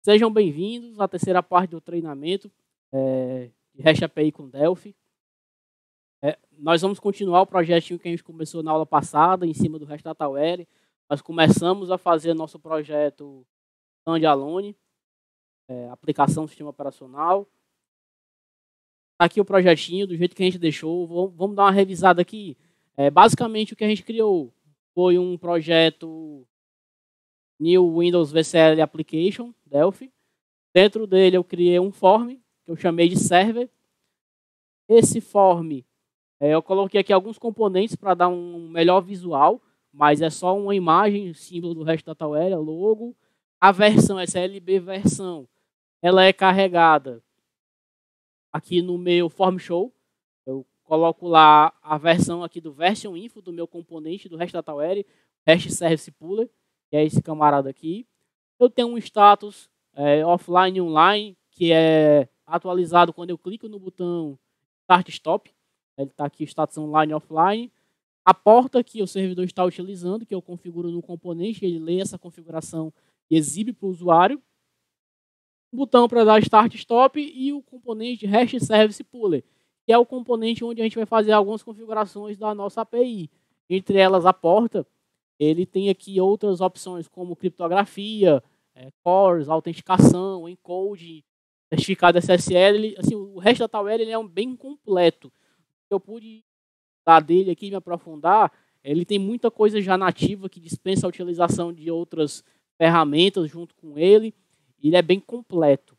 Sejam bem-vindos à terceira parte do treinamento de REST API com Delphi. Nós vamos continuar o projetinho que a gente começou na aula passada, em cima do REST DataWare. Nós começamos a fazer nosso projeto standalone, aplicação do sistema operacional. Tá aqui o projetinho, do jeito que a gente deixou. Vamos dar uma revisada aqui. Basicamente, o que a gente criou foi um projeto New Windows VCL Application, Delphi. Dentro dele eu criei um form, que eu chamei de server. Esse form, eu coloquei aqui alguns componentes para dar um melhor visual, mas é só uma imagem, símbolo do REST DataWare, logo. A versão, essa LB versão, ela é carregada aqui no meu form show. Eu coloco lá a versão aqui do version info do meu componente do REST DataWare, REST Service Pooler, que é esse camarada aqui. Eu tenho um status offline e online, que é atualizado quando eu clico no botão Start Stop. Ele está aqui, status online e offline. A porta que o servidor está utilizando, que eu configuro no componente, ele lê essa configuração e exibe para o usuário. O botão para dar Start Stop e o componente REST Service Pooler, que é o componente onde a gente vai fazer algumas configurações da nossa API. Entre elas, a porta, ele tem aqui outras opções como criptografia, cores, autenticação, encode, certificado SSL. Assim, o REST DataWare ele é bem completo. Eu pude dar dele aqui, me aprofundar. Ele tem muita coisa já nativa que dispensa a utilização de outras ferramentas junto com ele. Ele é bem completo.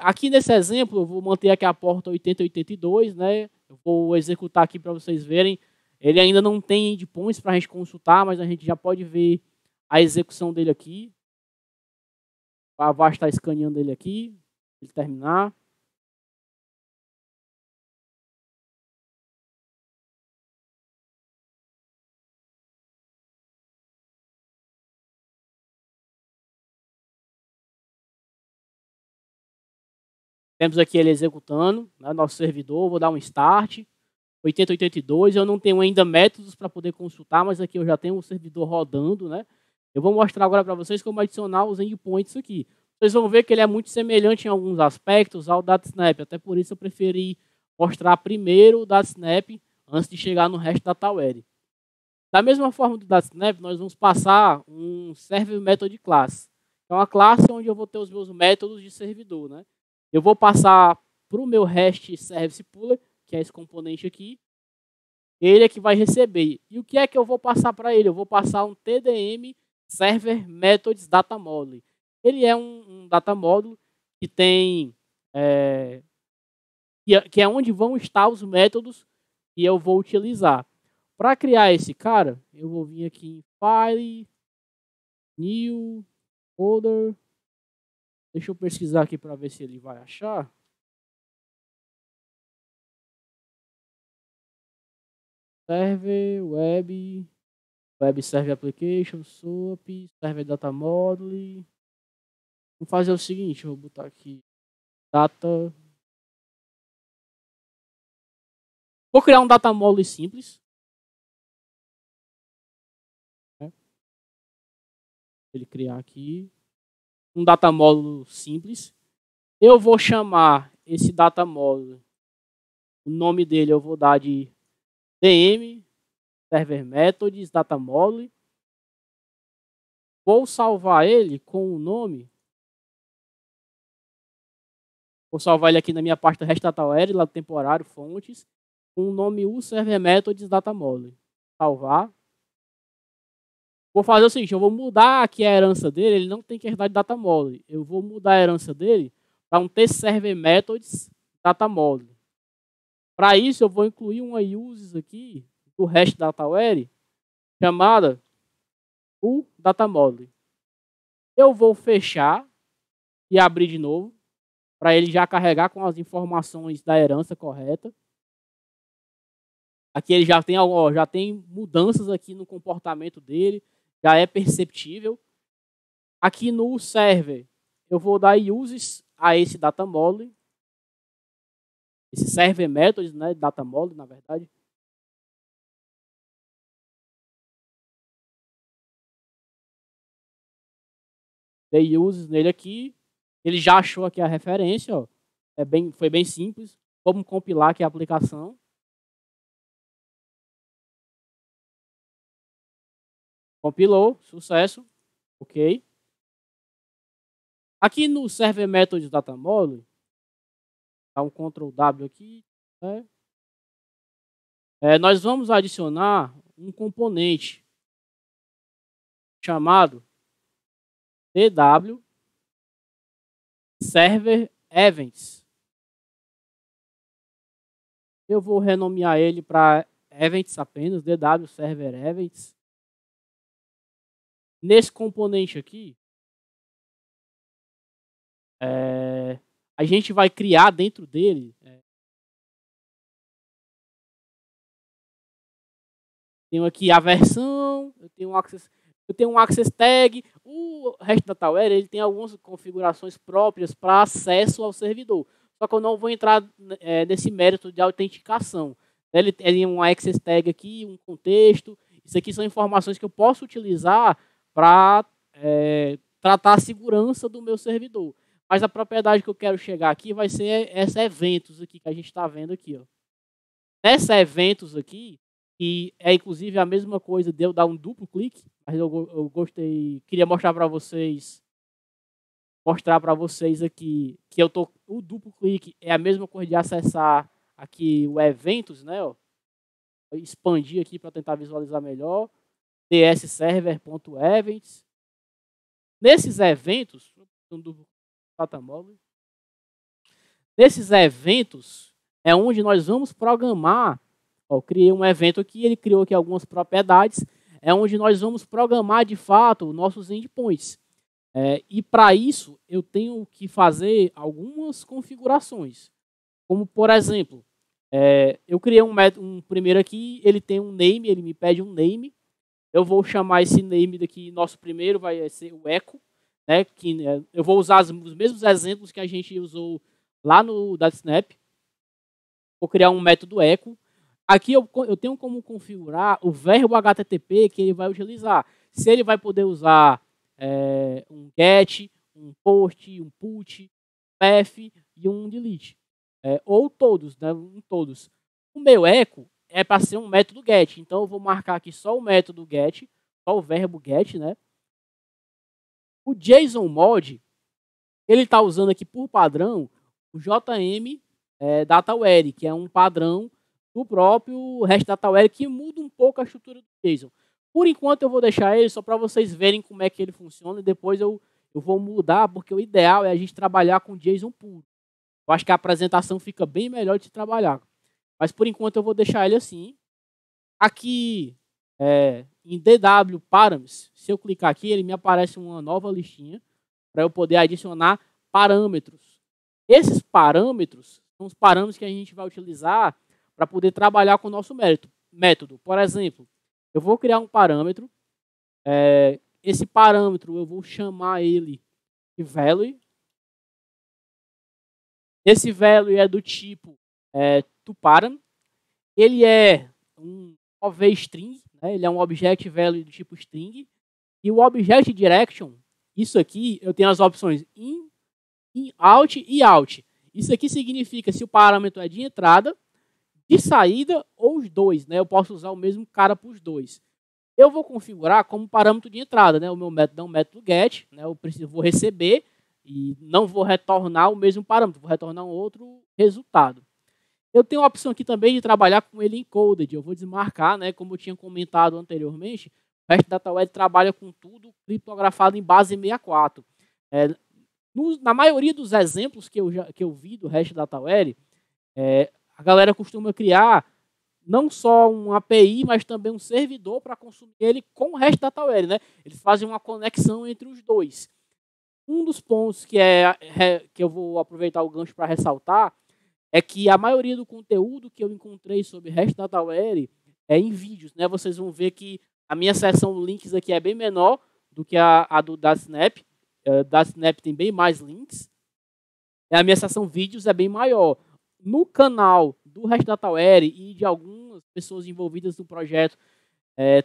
Aqui nesse exemplo, eu vou manter aqui a porta 8082, né? Eu vou executar aqui para vocês verem. Ele ainda não tem endpoints para a gente consultar, mas a gente já pode ver a execução dele aqui. A Avast está escaneando ele aqui, ele terminar. Temos aqui ele executando, né, nosso servidor. Vou dar um start. 8082, eu não tenho ainda métodos para poder consultar, mas aqui eu já tenho o servidor rodando, né? Eu vou mostrar agora para vocês como adicionar os endpoints aqui. Vocês vão ver que ele é muito semelhante em alguns aspectos ao DataSnap, até por isso eu preferi mostrar primeiro o DataSnap antes de chegar no REST DataWare. Da mesma forma do DataSnap, nós vamos passar um Server Method Class. É uma classe onde eu vou ter os meus métodos de servidor, né? Eu vou passar para o meu REST Service Pooler, que é esse componente aqui, ele é que vai receber. E o que é que eu vou passar para ele? Eu vou passar um TDM Server Methods Data Module. Ele é um data module que tem que é onde vão estar os métodos que eu vou utilizar. Para criar esse cara, eu vou vir aqui em File, New, Folder. Deixa eu pesquisar aqui para ver se ele vai achar. Server, Web Server Application, SOAP, Server Data Module. Vou fazer o seguinte, vou botar aqui Data. Vou criar um Data Module simples. Ele criar aqui um Data Module simples. Eu vou chamar esse Data Module, o nome dele eu vou dar de DM Server Methods Data Module. Vou salvar ele com o nome. Vou salvar ele aqui na minha pasta REST DataWare, lá do temporário, fontes, com o nome Server Methods Data Module. Salvar. Vou fazer o seguinte, eu vou mudar aqui a herança dele, ele não tem que herdar de Data Module. Eu vou mudar a herança dele para um T-Server Methods Data Module. Para isso, eu vou incluir uma uses aqui do REST DataWare chamada o Data Module. Eu vou fechar e abrir de novo para ele já carregar com as informações da herança correta. Aqui ele já tem mudanças aqui no comportamento dele, já é perceptível. Aqui no server, eu vou dar uses a esse data module, esse server methods, né, data module, na verdade. Dei uses nele aqui, Ele já achou aqui a referência, ó. Foi bem simples. Vamos compilar aqui a aplicação. Compilou, sucesso. Ok. Aqui no Server Methods Data Model, dá um Ctrl W aqui, né? Nós vamos adicionar um componente chamado DW Server Events. Eu vou renomear ele para Events apenas, DW Server Events. Nesse componente aqui, a gente vai criar dentro dele. Tenho aqui a versão, eu tenho um access tag. O REST DataWare ele tem algumas configurações próprias para acesso ao servidor. Só que eu não vou entrar nesse mérito de autenticação. Ele tem um access tag aqui, um contexto. Isso aqui são informações que eu posso utilizar para tratar a segurança do meu servidor. Mas a propriedade que eu quero chegar aqui vai ser essa eventos aqui que a gente está vendo aqui. Ó. Nessa eventos aqui, que é inclusive a mesma coisa de eu dar um duplo clique, mas eu gostei, queria mostrar para vocês aqui que o duplo clique é a mesma coisa de acessar aqui o eventos, né? Ó. Vou expandir aqui para tentar visualizar melhor. dsserver.events. Nesses eventos, nesses eventos é onde nós vamos programar. Eu criei um evento aqui, ele criou aqui algumas propriedades, é onde nós vamos programar de fato nossos endpoints. E para isso eu tenho que fazer algumas configurações. Como por exemplo, eu criei um primeiro aqui, ele tem um name, ele me pede um name. Eu vou chamar esse name daqui, nosso primeiro vai ser o echo. Né, eu vou usar os mesmos exemplos que a gente usou lá no DataSnap. Vou criar um método echo. Aqui eu tenho como configurar o verbo HTTP que ele vai utilizar. Se ele vai poder usar um get, um post, um put, path e um delete. Ou todos, né? Todos. O meu echo é para ser um método get. Então eu vou marcar aqui só o método get, só o verbo get, né? O JSON Mod, ele está usando aqui por padrão o JM DataWare, que é um padrão do próprio REST DataWare que muda um pouco a estrutura do JSON. Por enquanto eu vou deixar ele só para vocês verem como é que ele funciona e depois eu vou mudar, porque o ideal é a gente trabalhar com JSON puro. Eu acho que a apresentação fica bem melhor de se trabalhar. Mas por enquanto eu vou deixar ele assim. Aqui em DW Params, se eu clicar aqui, ele me aparece uma nova listinha para eu poder adicionar parâmetros. Esses parâmetros são os parâmetros que a gente vai utilizar para poder trabalhar com o nosso método. Por exemplo, eu vou criar um parâmetro. Esse parâmetro eu vou chamar ele de value. Esse value é do tipo toParam. Ele é um OVString, né? Ele é um object value do tipo string. E o object direction, isso aqui eu tenho as opções in, out e out. Isso aqui significa se o parâmetro é de entrada, de saída ou os dois, né? Eu posso usar o mesmo cara para os dois. Eu vou configurar como parâmetro de entrada, né? O meu método é um método get, né? Eu vou receber e não vou retornar o mesmo parâmetro, vou retornar um outro resultado. Eu tenho a opção aqui também de trabalhar com ele encoded. Eu vou desmarcar, né? Como eu tinha comentado anteriormente, o REST DataWare trabalha com tudo criptografado em base 64. Na maioria dos exemplos que eu vi do REST DataWare, a galera costuma criar não só um API, mas também um servidor para consumir ele com o REST DataWare, né? Eles fazem uma conexão entre os dois. Um dos pontos que eu vou aproveitar o gancho para ressaltar é que a maioria do conteúdo que eu encontrei sobre REST DataWare é em vídeos, né? Vocês vão ver que a minha seção de links aqui é bem menor do que a do DataSnap. O DataSnap tem bem mais links. E a minha seção vídeos é bem maior. No canal do REST DataWare e de algumas pessoas envolvidas no projeto,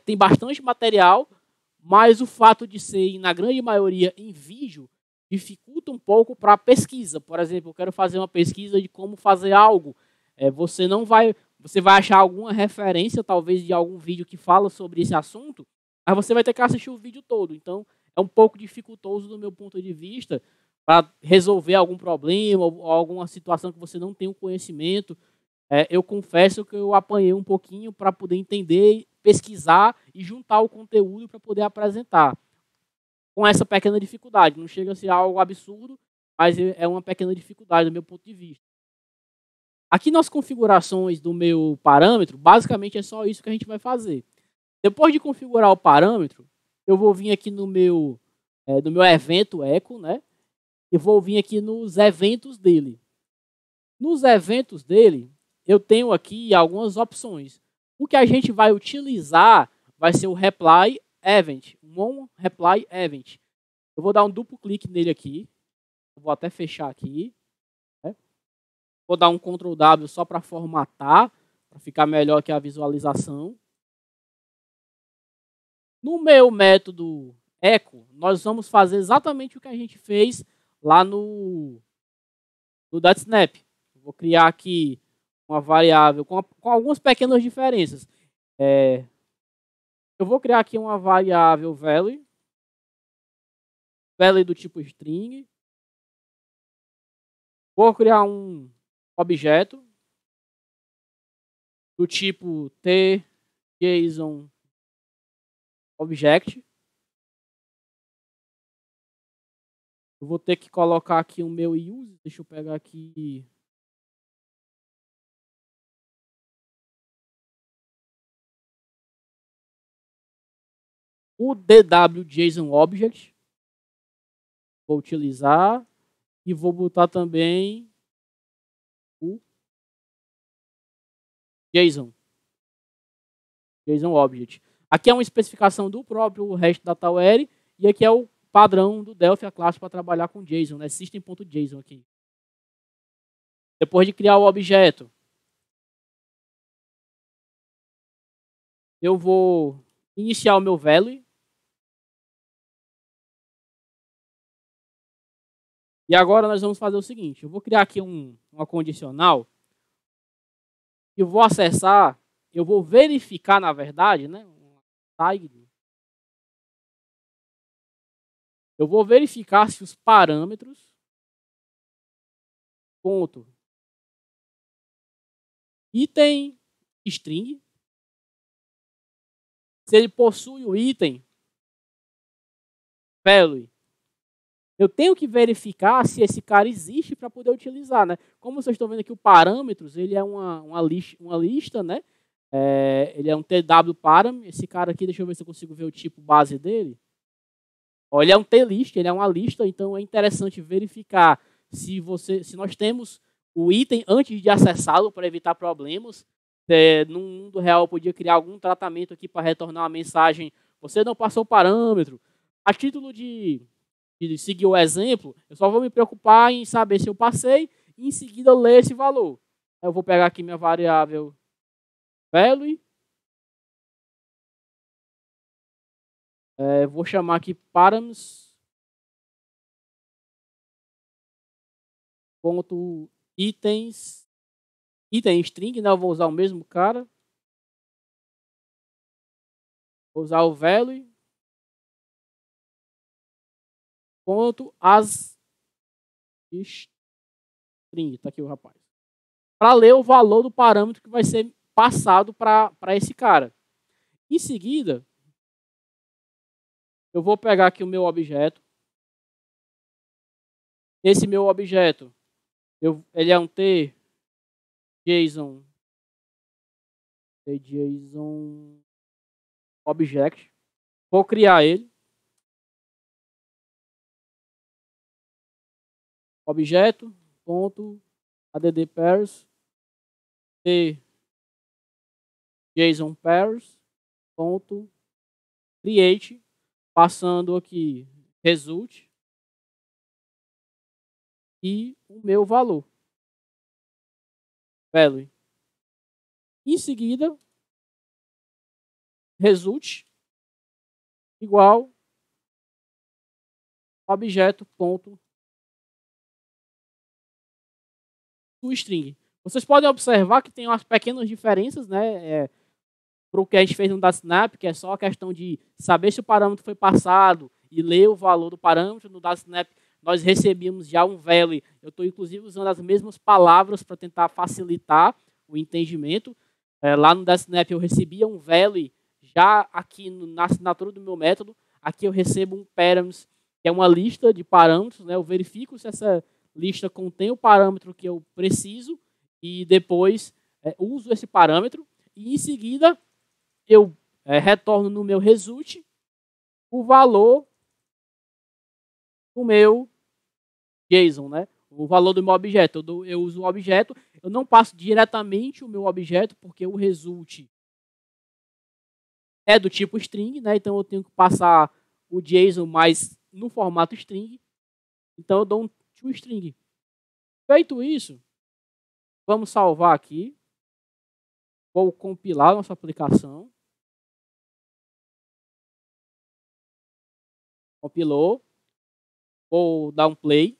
tem bastante material, mas o fato de ser, na grande maioria, em vídeo, dificulta um pouco para a pesquisa. Por exemplo, eu quero fazer uma pesquisa de como fazer algo. Você vai achar alguma referência, talvez, de algum vídeo que fala sobre esse assunto, mas você vai ter que assistir o vídeo todo. Então, é um pouco dificultoso do meu ponto de vista para resolver algum problema ou alguma situação que você não tem o conhecimento. Eu confesso que eu apanhei um pouquinho para poder entender, pesquisar e juntar o conteúdo para poder apresentar. Com essa pequena dificuldade. Não chega a ser algo absurdo, mas é uma pequena dificuldade do meu ponto de vista. Aqui nas configurações do meu parâmetro, basicamente é só isso que a gente vai fazer. Depois de configurar o parâmetro, eu vou vir aqui no meu evento echo, né? E vou vir aqui nos eventos dele. Nos eventos dele, eu tenho aqui algumas opções. O que a gente vai utilizar vai ser o reply event, um reply event. Eu vou dar um duplo clique nele aqui. Eu vou até fechar aqui. Né? Vou dar um Ctrl W só para formatar, para ficar melhor aqui a visualização. No meu método echo, nós vamos fazer exatamente o que a gente fez lá no .snap. Vou criar aqui uma variável com algumas pequenas diferenças. Eu vou criar aqui uma variável value do tipo string. Vou criar um objeto do tipo tJSON object. Eu vou ter que colocar aqui o meu use. Deixa eu pegar aqui. O DW.JSON object. Vou utilizar. E vou botar também o JSON object. Aqui é uma especificação do próprio REST DataWare. E aqui é o padrão do Delphi, a classe para trabalhar com JSON, né? System.json aqui. Depois de criar o objeto, eu vou iniciar o meu value. E agora nós vamos fazer o seguinte, eu vou criar aqui uma condicional. E vou acessar, eu vou verificar, na verdade, né? Eu vou verificar se os parâmetros ponto item string, se ele possui o item value, eu tenho que verificar se esse cara existe para poder utilizar, né? Como vocês estão vendo aqui, o parâmetros, ele é uma lista, né? Ele é um TW param. Esse cara aqui, deixa eu ver se eu consigo ver o tipo base dele. Ó, ele é um T-list, ele é uma lista, então é interessante verificar se nós temos o item antes de acessá-lo para evitar problemas. No mundo real, eu podia criar algum tratamento aqui para retornar uma mensagem: você não passou o parâmetro. A título de seguir o exemplo, eu só vou me preocupar em saber se eu passei e em seguida ler esse valor. Eu vou pegar aqui minha variável value. Vou chamar aqui params ponto itens item string, né? Eu vou usar o mesmo cara. Vou usar o value ponto as string, tá aqui o rapaz. Para ler o valor do parâmetro que vai ser passado para esse cara. Em seguida, eu vou pegar aqui o meu objeto. Esse meu objeto, ele é um JSON object. Vou criar ele. Objeto ponto add pairs JSON pairs ponto create, passando aqui result e o meu valor value. Em seguida, result igual objeto.toString. Vocês podem observar que tem umas pequenas diferenças, né, para o que a gente fez no DataSnap, que é só a questão de saber se o parâmetro foi passado e ler o valor do parâmetro. No DataSnap, nós recebíamos já um value. Eu estou, inclusive, usando as mesmas palavras para tentar facilitar o entendimento. Lá no DataSnap, eu recebia um value já aqui na assinatura do meu método. Aqui eu recebo um params, que é uma lista de parâmetros, né? Eu verifico se essa lista contém o parâmetro que eu preciso e depois uso esse parâmetro. E, em seguida, eu retorno no meu result o valor do meu JSON, né? O valor do meu objeto. Eu uso o objeto, eu não passo diretamente o meu objeto, porque o result é do tipo string, né? Então eu tenho que passar o JSON mais no formato string. Então eu dou um toString. Feito isso, vamos salvar aqui. Vou compilar nossa aplicação. Compilou. Vou dar um play.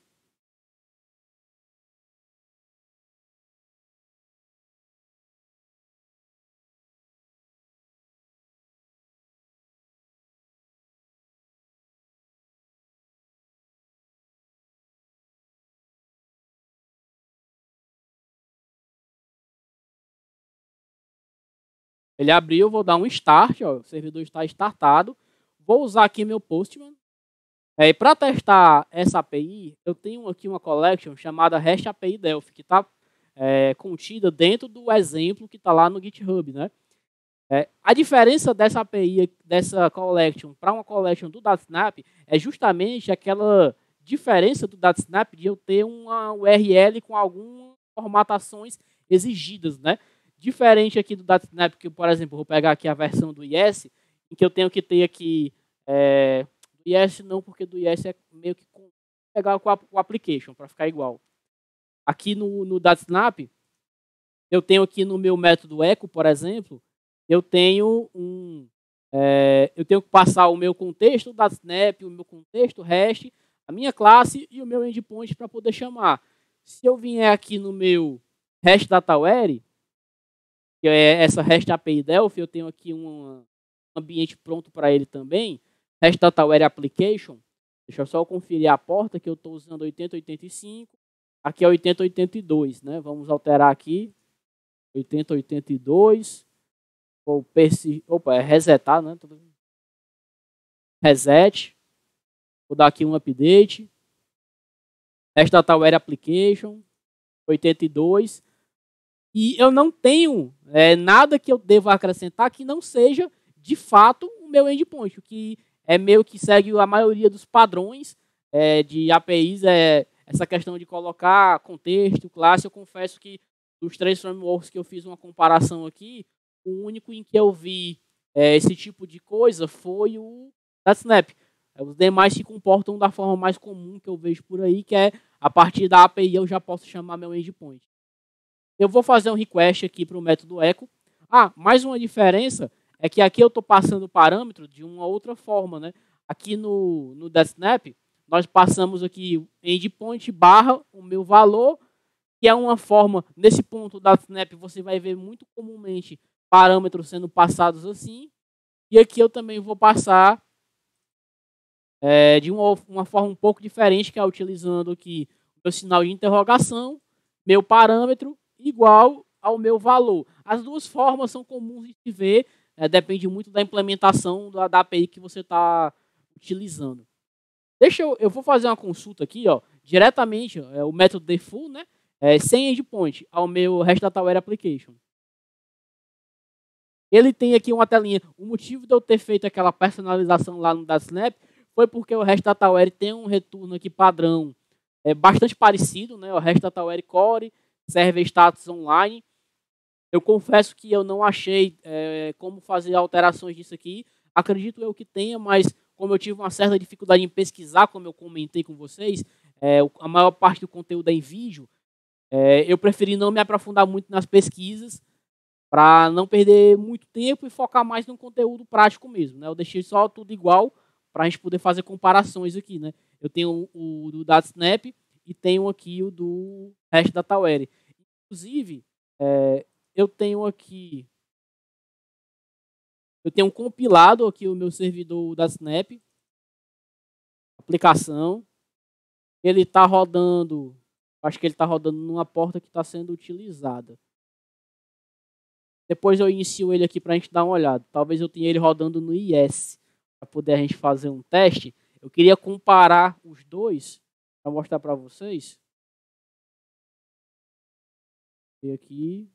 Ele abriu, vou dar um start, ó, o servidor está startado. Vou usar aqui meu Postman. Para testar essa API, eu tenho aqui uma collection chamada REST API Delphi, que está contida dentro do exemplo que está lá no GitHub, né? A diferença dessa API, dessa collection, para uma collection do DataSnap é justamente aquela diferença do DataSnap de eu ter uma URL com algumas formatações exigidas, né? Diferente aqui do DataSnap, que, por exemplo, vou pegar aqui a versão do IS, em que eu tenho que ter aqui... do IS não, porque do IS é meio que pegar com o application, para ficar igual. Aqui no DataSnap, eu tenho aqui no meu método echo, por exemplo, eu tenho que passar o meu contexto DataSnap, o meu contexto REST, a minha classe e o meu endpoint para poder chamar. Se eu vier aqui no meu REST DataWare, que é essa REST API Delphi, eu tenho aqui um ambiente pronto para ele também, REST DataWare Application. Deixa eu só conferir a porta, que eu estou usando 8085, aqui é 8082, né? Vamos alterar aqui, 8082, vou resetar, né? Reset, vou dar aqui um update, REST DataWare Application, 82, e eu não tenho nada que eu deva acrescentar que não seja, de fato, o meu endpoint, o que é meio que segue a maioria dos padrões de APIs, essa questão de colocar contexto, classe. Eu confesso que dos 3 frameworks que eu fiz uma comparação aqui, o único em que eu vi esse tipo de coisa foi o DataSnap. Os demais se comportam da forma mais comum que eu vejo por aí, que é a partir da API eu já posso chamar meu endpoint. Eu vou fazer um request aqui para o método echo. Mais uma diferença é que aqui eu estou passando o parâmetro de uma outra forma, né? Aqui no DataSnap, nós passamos aqui endpoint barra o meu valor, que é uma forma, nesse ponto do DataSnap, você vai ver muito comumente parâmetros sendo passados assim. E aqui eu também vou passar de uma forma um pouco diferente, que é utilizando aqui o meu sinal de interrogação, meu parâmetro igual ao meu valor. As duas formas são comuns de se ver, depende muito da implementação da API que você está utilizando. Eu vou fazer uma consulta aqui, ó, diretamente, o método default, né, sem endpoint, ao meu REST DataWare Application. Ele tem aqui uma telinha. O motivo de eu ter feito aquela personalização lá no DataSnap foi porque o REST DataWare tem um retorno aqui padrão bastante parecido, né, o REST DataWare Core, Server Status Online. Eu confesso que eu não achei como fazer alterações disso aqui. Acredito eu que tenha, mas como eu tive uma certa dificuldade em pesquisar, como eu comentei com vocês, a maior parte do conteúdo é em vídeo, eu preferi não me aprofundar muito nas pesquisas para não perder muito tempo e focar mais no conteúdo prático mesmo, né? Eu deixei só tudo igual para a gente poder fazer comparações aqui, né? Eu tenho o do DataSnap e tenho aqui o do REST DataWare. Inclusive, eu tenho compilado aqui o meu servidor DataSnap, aplicação. Ele está rodando, acho que ele está rodando numa porta que está sendo utilizada. Depois eu inicio ele aqui para a gente dar uma olhada. Talvez eu tenha ele rodando no IS, para poder a gente fazer um teste. Eu queria comparar os dois, para mostrar para vocês. E aqui.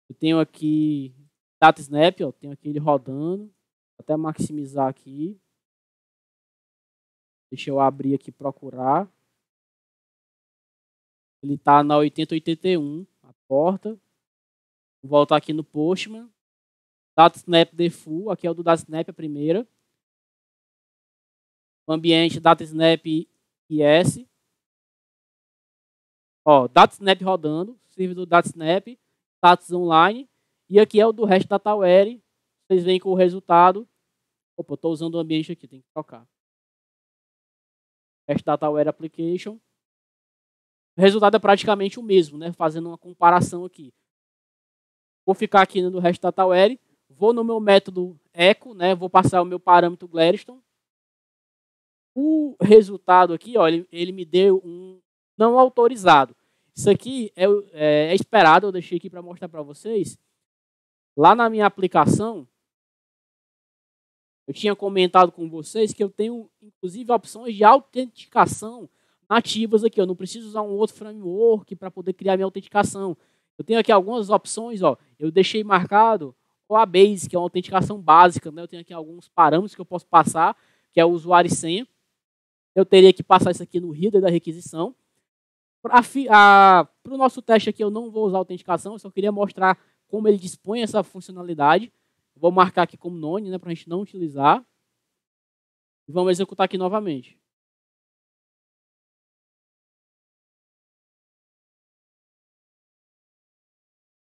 Eu tenho aqui DataSnap, ó, tenho aqui ele rodando. Vou até maximizar aqui. Deixa eu abrir aqui e procurar. Ele está na 8081, a porta. Vou voltar aqui no Postman. DataSnap Default, aqui é o do DataSnap, a primeira. O ambiente DataSnap IS. Ó, DataSnap rodando, servidor DataSnap, status online. E aqui é o do REST DataWare. Vocês veem com o resultado. Opa, eu estou usando o ambiente aqui, tem que trocar. REST DataWare Application. O resultado é praticamente o mesmo, né? Fazendo uma comparação aqui. Vou ficar aqui no REST DataWare. Vou no meu método echo, né? Vou passar o meu parâmetro Gladstone. O resultado aqui, ó, ele me deu um não autorizado. Isso aqui é esperado, eu deixei aqui para mostrar para vocês. Lá na minha aplicação, eu tinha comentado com vocês que eu tenho, inclusive, opções de autenticação nativas aqui. Eu não preciso usar um outro framework para poder criar minha autenticação. Eu tenho aqui algumas opções, ó. Eu deixei marcado o OAuth, que é uma autenticação básica, né? Eu tenho aqui alguns parâmetros que eu posso passar, que é o usuário e senha. Eu teria que passar isso aqui no header da requisição. Para o nosso teste aqui, eu não vou usar autenticação, eu só queria mostrar como ele dispõe essa funcionalidade. Vou marcar aqui como none, né, para a gente não utilizar. E vamos executar aqui novamente.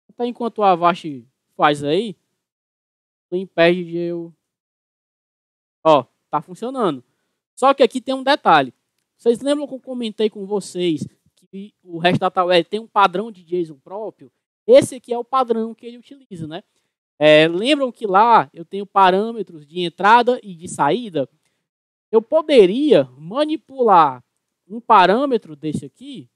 Até enquanto o Avast faz aí, não impede de eu... Ó, tá funcionando. Só que aqui tem um detalhe. Vocês lembram que eu comentei com vocês que o REST DataWare tem um padrão de JSON próprio? Esse aqui é o padrão que ele utiliza, né? Lembram que lá eu tenho parâmetros de entrada e de saída? Eu poderia manipular um parâmetro desse aqui.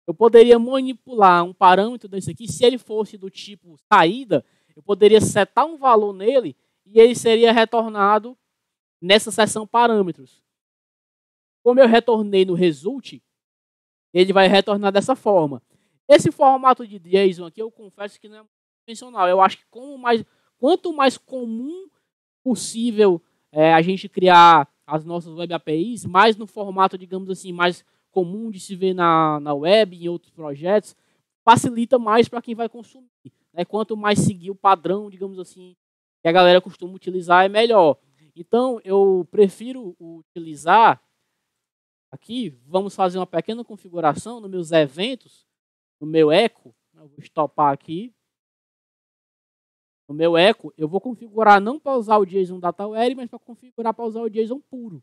Eu poderia manipular um parâmetro desse aqui, se ele fosse do tipo saída, eu poderia setar um valor nele e ele seria retornado nessa seção parâmetros. Como eu retornei no result, ele vai retornar dessa forma. Esse formato de JSON aqui, eu confesso que não é convencional. Eu acho que quanto mais comum possível a gente criar as nossas web APIs, mais no formato, digamos assim, mais comum de se ver na web, em outros projetos, facilita mais para quem vai consumir. Né? Quanto mais seguir o padrão, digamos assim, que a galera costuma utilizar, é melhor. Então, eu prefiro utilizar aqui, vamos fazer uma pequena configuração nos meus eventos, no meu echo, eu vou estopar aqui. No meu echo, eu vou configurar não para usar o JSON DataWare, mas para configurar para usar o JSON puro.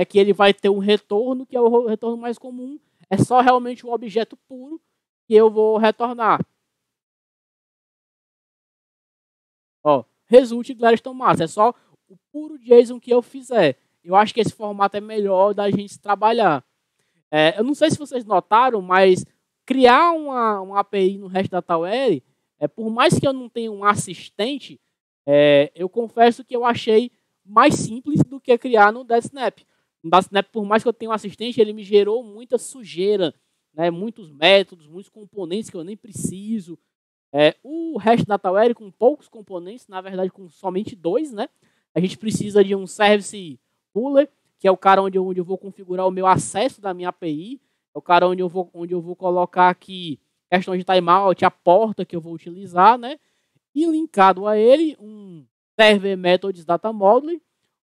Que ele vai ter um retorno, que é o retorno mais comum. É só realmente o objeto puro que eu vou retornar. Ó, result Gladstone Master. É só o puro JSON que eu fizer. Eu acho que esse formato é melhor da gente trabalhar. Eu não sei se vocês notaram, mas criar uma API no REST DataWare, por mais que eu não tenha um assistente, eu confesso que eu achei mais simples do que criar no DataSnap. No DataSnap, por mais que eu tenha um assistente, ele me gerou muita sujeira, né? Muitos métodos, muitos componentes que eu nem preciso. O REST DataWare com poucos componentes, na verdade com somente 2, né? A gente precisa de um Service Puller, que é o cara onde eu vou configurar o meu acesso da minha API, é o cara onde eu vou colocar aqui questões de timeout, a porta que eu vou utilizar, né? E linkado a ele um Server Methods Data Model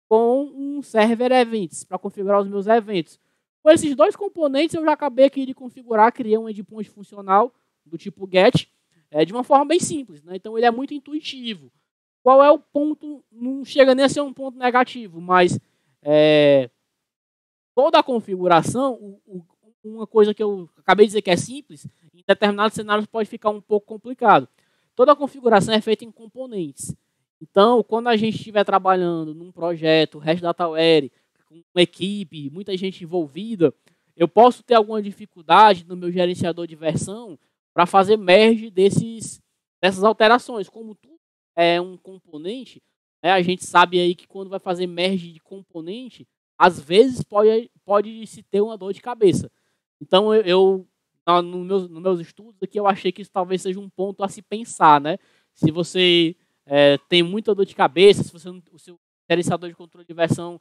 com um Server Events para configurar os meus eventos. Com esses dois componentes eu já acabei aqui de configurar, criei um endpoint funcional do tipo GET, de uma forma bem simples, né? Então ele é muito intuitivo. qual é o ponto, não chega nem a ser um ponto negativo, mas toda a configuração, uma coisa que eu acabei de dizer que é simples, em determinados cenários pode ficar um pouco complicado. Toda a configuração é feita em componentes. Então, quando a gente estiver trabalhando num projeto, REST Dataware, com uma equipe, muita gente envolvida, eu posso ter alguma dificuldade no meu gerenciador de versão para fazer merge dessas alterações. Como tudo é um componente, né, a gente sabe aí que quando vai fazer merge de componente, às vezes pode se ter uma dor de cabeça. Então, nos meus estudos aqui, eu achei que isso talvez seja um ponto a se pensar, né? Se você tem muita dor de cabeça, se o seu gerenciador de controle de versão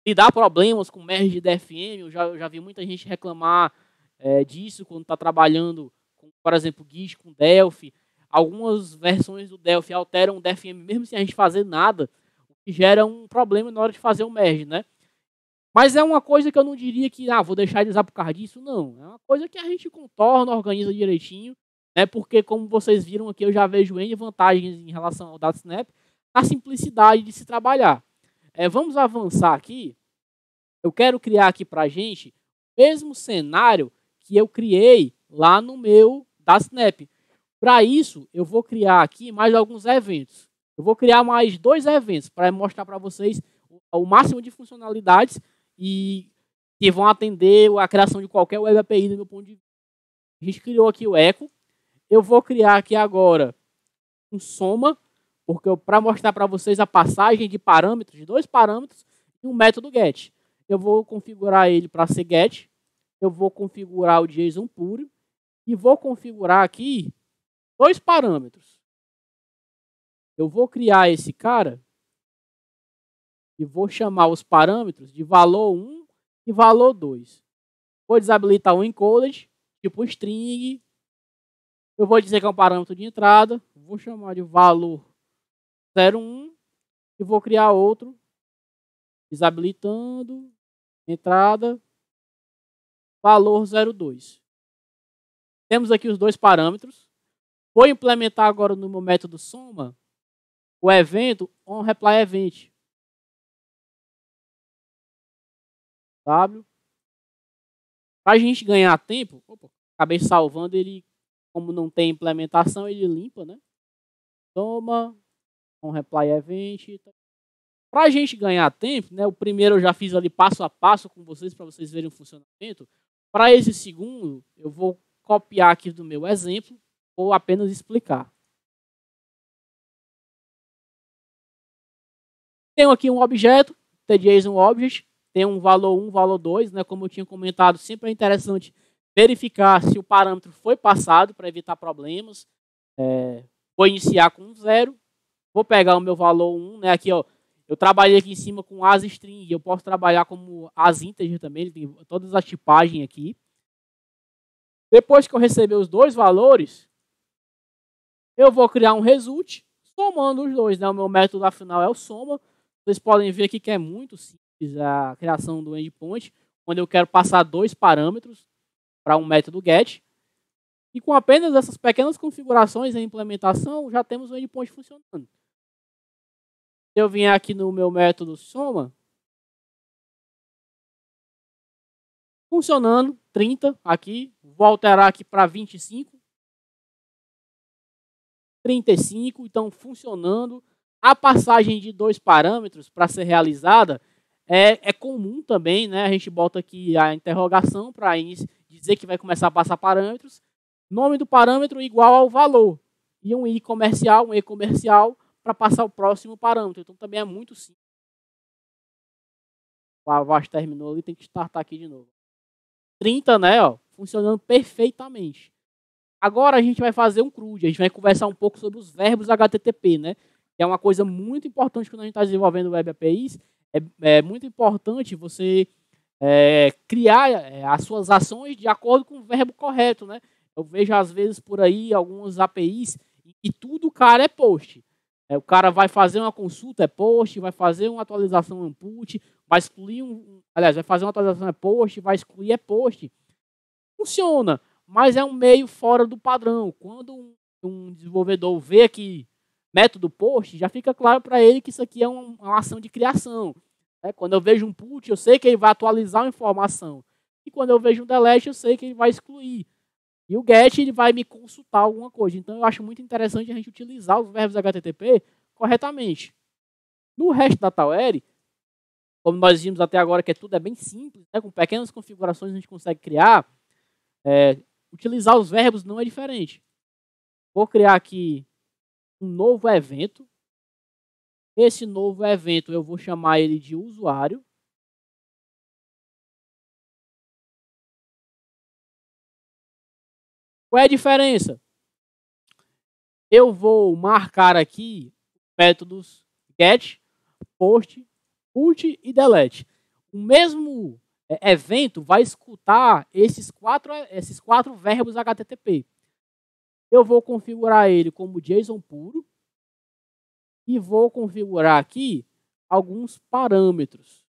lhe dá problemas com merge de DFM, eu já vi muita gente reclamar disso quando está trabalhando, com, por exemplo, Git com Delphi. Algumas versões do Delphi alteram o DFM mesmo sem a gente fazer nada, o que gera um problema na hora de fazer o merge, né? Mas é uma coisa que eu não diria que vou deixar de usar por causa disso, não. É uma coisa que a gente contorna, organiza direitinho, né? Porque, como vocês viram aqui, eu já vejo N vantagens em relação ao DataSnap, a simplicidade de se trabalhar. Vamos avançar aqui. Eu quero criar aqui para a gente o mesmo cenário que eu criei lá no meu DataSnap. Para isso, eu vou criar aqui mais alguns eventos. Eu vou criar mais 2 eventos para mostrar para vocês o máximo de funcionalidades e que vão atender a criação de qualquer web API do meu ponto de vista. A gente criou aqui o echo. Eu vou criar aqui agora um soma, porque para mostrar para vocês a passagem de parâmetros, de 2 parâmetros, e um método get. Eu vou configurar ele para ser get. Eu vou configurar o JSON puro e vou configurar aqui 2 parâmetros. Eu vou criar esse cara e vou chamar os parâmetros de valor 1 e valor 2. Vou desabilitar o encoded, tipo string. Eu vou dizer que é um parâmetro de entrada. Vou chamar de valor 01 e vou criar outro, desabilitando, entrada, valor 02. Temos aqui os 2 parâmetros. Vou implementar agora no meu método soma o evento onReplyEvent. W. Para a gente ganhar tempo, acabei salvando ele, como não tem implementação, ele limpa, né? Toma, onReplyEvent. Para a gente ganhar tempo, né? O primeiro eu já fiz ali passo a passo com vocês, para vocês verem o funcionamento. Para esse segundo, eu vou copiar aqui do meu exemplo, ou apenas explicar. Tenho aqui um objeto, TJSON tem um valor 1, valor 2, né? Como eu tinha comentado, sempre é interessante verificar se o parâmetro foi passado para evitar problemas. Vou iniciar com 0, vou pegar o meu valor 1, né? Aqui, ó, eu trabalhei aqui em cima com asString, eu posso trabalhar como asInteger também, ele tem todas as tipagens aqui. Depois que eu receber os 2 valores, eu vou criar um result, somando os 2, né? O meu método afinal é o soma. Vocês podem ver aqui que é muito simples a criação do endpoint, quando eu quero passar 2 parâmetros para um método get. E com apenas essas pequenas configurações em implementação, já temos o endpoint funcionando. Se eu vier aqui no meu método soma, funcionando, 30 aqui, vou alterar aqui para 25, 35, então funcionando. A passagem de 2 parâmetros para ser realizada é comum também, né? A gente bota aqui a interrogação para dizer que vai começar a passar parâmetros. Nome do parâmetro igual ao valor. E um I comercial, um E comercial, para passar o próximo parâmetro. Então também é muito simples. O Avast terminou ali, tem que startar aqui de novo. 30, né? Ó, funcionando perfeitamente. Agora a gente vai fazer um CRUD. A gente vai conversar um pouco sobre os verbos HTTP, né? Que é uma coisa muito importante quando a gente está desenvolvendo Web APIs. É muito importante você criar as suas ações de acordo com o verbo correto, né? Eu vejo às vezes por aí algumas APIs e tudo, cara, é post. O cara vai fazer uma consulta, é post, vai fazer uma atualização, é input, vai excluir aliás, vai fazer uma atualização, é post, vai excluir, é post. Funciona, mas é um meio fora do padrão. Quando um desenvolvedor vê que método post, já fica claro para ele que isso aqui é uma ação de criação. Quando eu vejo um put, eu sei que ele vai atualizar uma informação. E quando eu vejo um delete, eu sei que ele vai excluir. E o get, ele vai me consultar alguma coisa. Então, eu acho muito interessante a gente utilizar os verbos HTTP corretamente. No REST Data Ware, como nós vimos até agora, que tudo é bem simples, com pequenas configurações a gente consegue criar, utilizar os verbos não é diferente. Vou criar aqui um novo evento. Esse novo evento eu vou chamar ele de usuário. Qual é a diferença? Eu vou marcar aqui métodos get, post, put e delete. O mesmo evento vai escutar esses quatro verbos HTTP. Eu vou configurar ele como JSON puro e vou configurar aqui alguns parâmetros.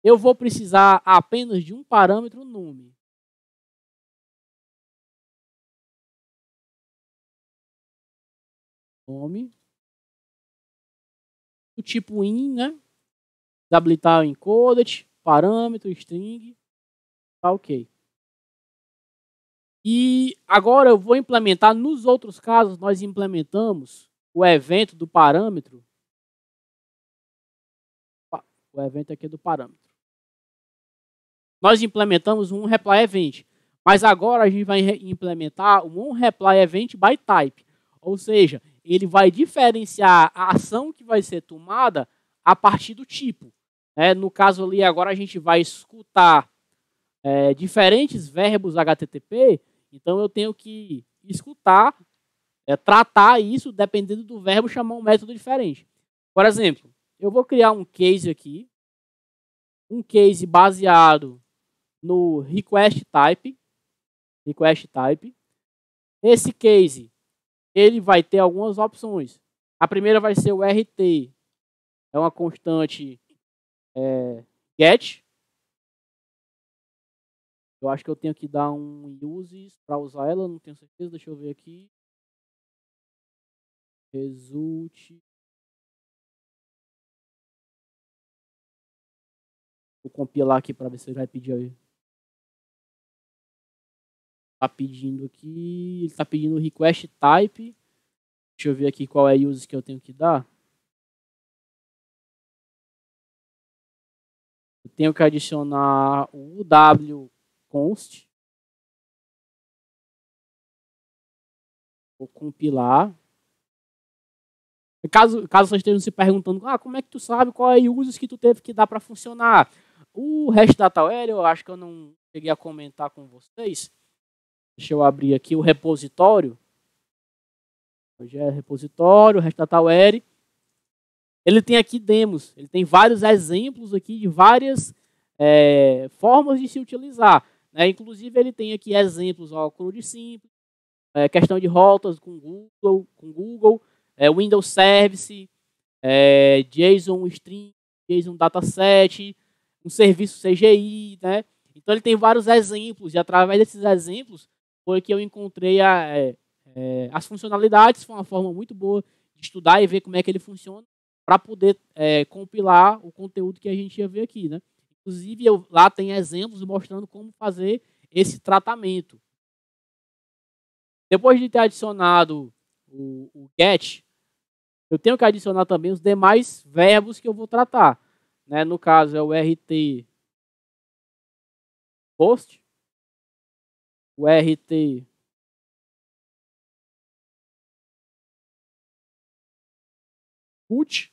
Eu vou precisar apenas de um parâmetro nome. Nome. O tipo in, né? Habilitar o encoded, parâmetro, string. Tá ok. E agora eu vou implementar, nos outros casos, nós implementamos o evento do parâmetro. O evento aqui é do parâmetro. Nós implementamos um reply event. Mas agora a gente vai implementar um reply event by type. Ou seja, ele vai diferenciar a ação que vai ser tomada a partir do tipo. No caso ali, agora a gente vai escutar diferentes verbos HTTP. Então, eu tenho que escutar, tratar isso, dependendo do verbo, chamar um método diferente. Por exemplo, eu vou criar um case aqui. Um case baseado no request type. Esse case, ele vai ter algumas opções. A primeira vai ser o RT. É uma constante get. Eu acho que eu tenho que dar um uses para usar ela, não tenho certeza, deixa eu ver aqui. Result. Vou compilar aqui para ver se ele vai pedir aí. Tá pedindo aqui, ele está pedindo request type. Deixa eu ver aqui qual é o uses que eu tenho que dar. Eu tenho que adicionar o wconst. Vou compilar. Caso vocês estejam se perguntando, como é que tu sabe qual é o uses que tu teve que dar para funcionar? O REST Data Ware, eu acho que eu não cheguei a comentar com vocês. Deixa eu abrir aqui o repositório. Hoje é repositório, REST Data Ware. Ele tem aqui demos. Ele tem vários exemplos aqui de várias formas de se utilizar. Inclusive, ele tem aqui exemplos, CRUD simples, questão de rotas com Google, Windows Service, JSON String, JSON Dataset, um serviço CGI, né? Então ele tem vários exemplos e através desses exemplos foi que eu encontrei as funcionalidades. Foi uma forma muito boa de estudar e ver como é que ele funciona para poder compilar o conteúdo que a gente ia ver aqui, né? Inclusive lá tem exemplos mostrando como fazer esse tratamento. Depois de ter adicionado o get, eu tenho que adicionar também os demais verbos que eu vou tratar. No caso, é o RT post, o RT put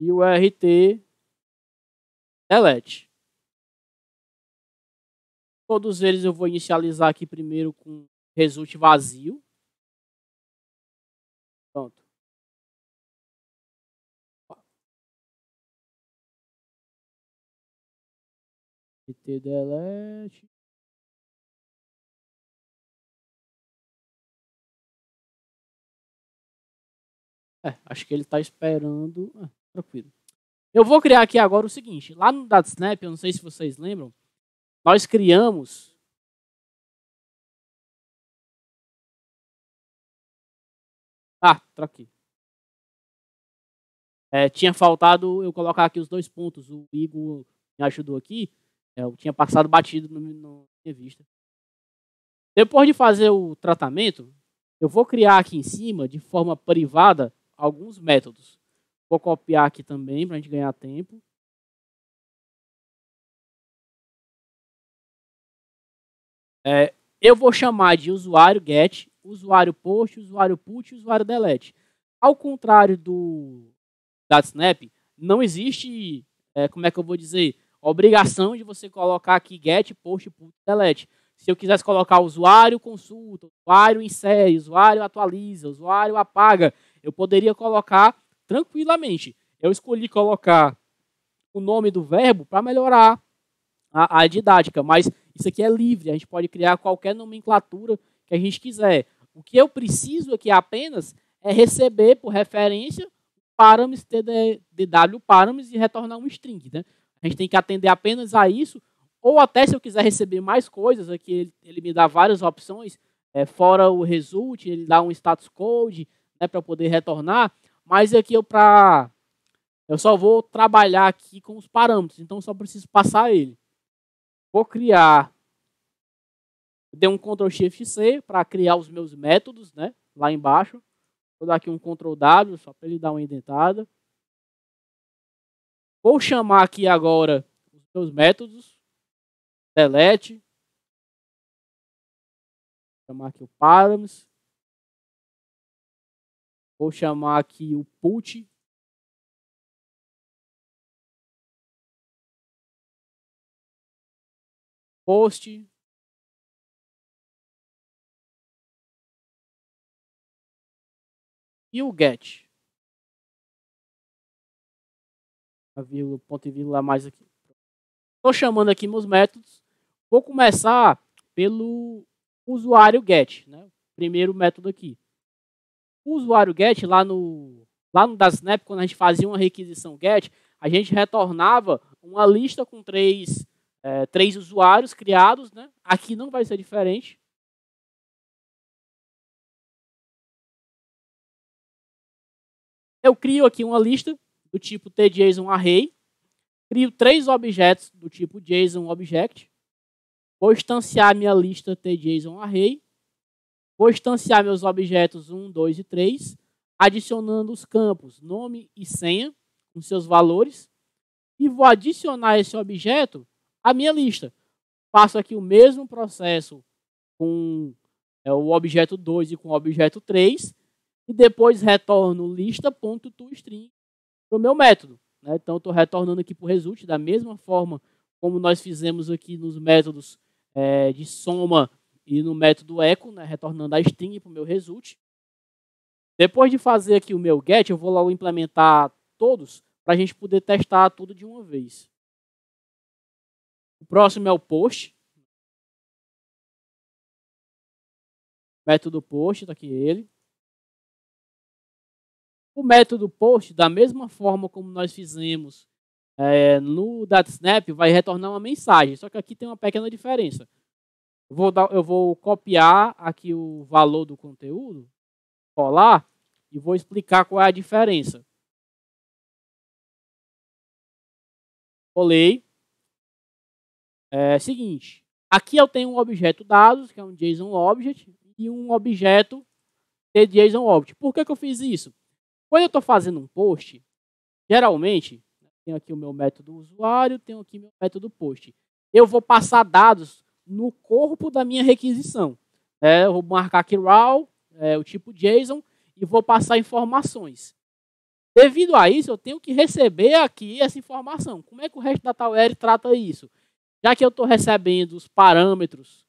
e o RT delete. Todos eles eu vou inicializar aqui primeiro com result vazio. Pronto. RT delete. Acho que ele está esperando. Tranquilo. Eu vou criar aqui agora o seguinte. Lá no DataSnap, eu não sei se vocês lembram, nós criamos Ah, troquei. Tinha faltado eu colocar aqui os 2 pontos. O Igor me ajudou aqui. Eu tinha passado batido na minha vista. Depois de fazer o tratamento, eu vou criar aqui em cima, de forma privada, alguns métodos. Vou copiar aqui também para a gente ganhar tempo. Eu vou chamar de usuário get, usuário post, usuário put e usuário delete. Ao contrário do Snap, não existe, como é que eu vou dizer, obrigação de você colocar aqui get, post, put, delete. Se eu quisesse colocar usuário consulta, usuário insere, usuário atualiza, usuário apaga, eu poderia colocar tranquilamente. Eu escolhi colocar o nome do verbo para melhorar a didática, mas isso aqui é livre, a gente pode criar qualquer nomenclatura que a gente quiser. O que eu preciso aqui apenas é receber por referência parâmetros DW parâmetros e retornar um string, né? A gente tem que atender apenas a isso, ou até se eu quiser receber mais coisas, aqui ele me dá várias opções, fora o result, ele dá um status code, né, para poder retornar, mas aqui eu só vou trabalhar aqui com os parâmetros, então eu só preciso passar ele. Vou criar, dei um Ctrl Shift C para criar os meus métodos, né, lá embaixo. Vou dar aqui um Ctrl W só para ele dar uma indentada. Vou chamar aqui agora os meus métodos. Delete. Vou chamar aqui o params. Vou chamar aqui o put. Post. E o get. A vírgula, ponto e vírgula mais aqui. Estou chamando aqui meus métodos. Vou começar pelo usuário get, né? Primeiro método aqui. O usuário get, lá no DataSnap, quando a gente fazia uma requisição get, a gente retornava uma lista com três usuários criados, né? Aqui não vai ser diferente. Eu crio aqui uma lista do tipo tJSON_array, crio 3 objetos do tipo JSON_object, vou instanciar minha lista tJSON_array, vou instanciar meus objetos 1, 2 e 3, adicionando os campos nome e senha, com seus valores, e vou adicionar esse objeto à minha lista. Faço aqui o mesmo processo com o objeto 2 e com o objeto 3, e depois retorno lista.toString para o meu método, né? Então, estou retornando aqui para o result da mesma forma como nós fizemos aqui nos métodos de soma e no método echo, né? Retornando a string para o meu result. Depois de fazer aqui o meu get, eu vou logo implementar todos para a gente poder testar tudo de uma vez. O próximo é o post. Método post, está aqui ele. O método post, da mesma forma como nós fizemos no DataSnap, vai retornar uma mensagem. Só que aqui tem uma pequena diferença. Eu vou copiar aqui o valor do conteúdo, colar, e vou explicar qual é a diferença. Colei. Seguinte, aqui eu tenho um objeto dados, que é um JSON_object, e um objeto tJSON_object. Por que eu fiz isso? Quando eu estou fazendo um post, geralmente, tenho aqui o meu método usuário, tenho aqui meu método post. Eu vou passar dados no corpo da minha requisição. Eu vou marcar aqui raw, o tipo JSON, e vou passar informações. Devido a isso, eu tenho que receber aqui essa informação. Como é que o REST DataWare trata isso? Já que eu estou recebendo os parâmetros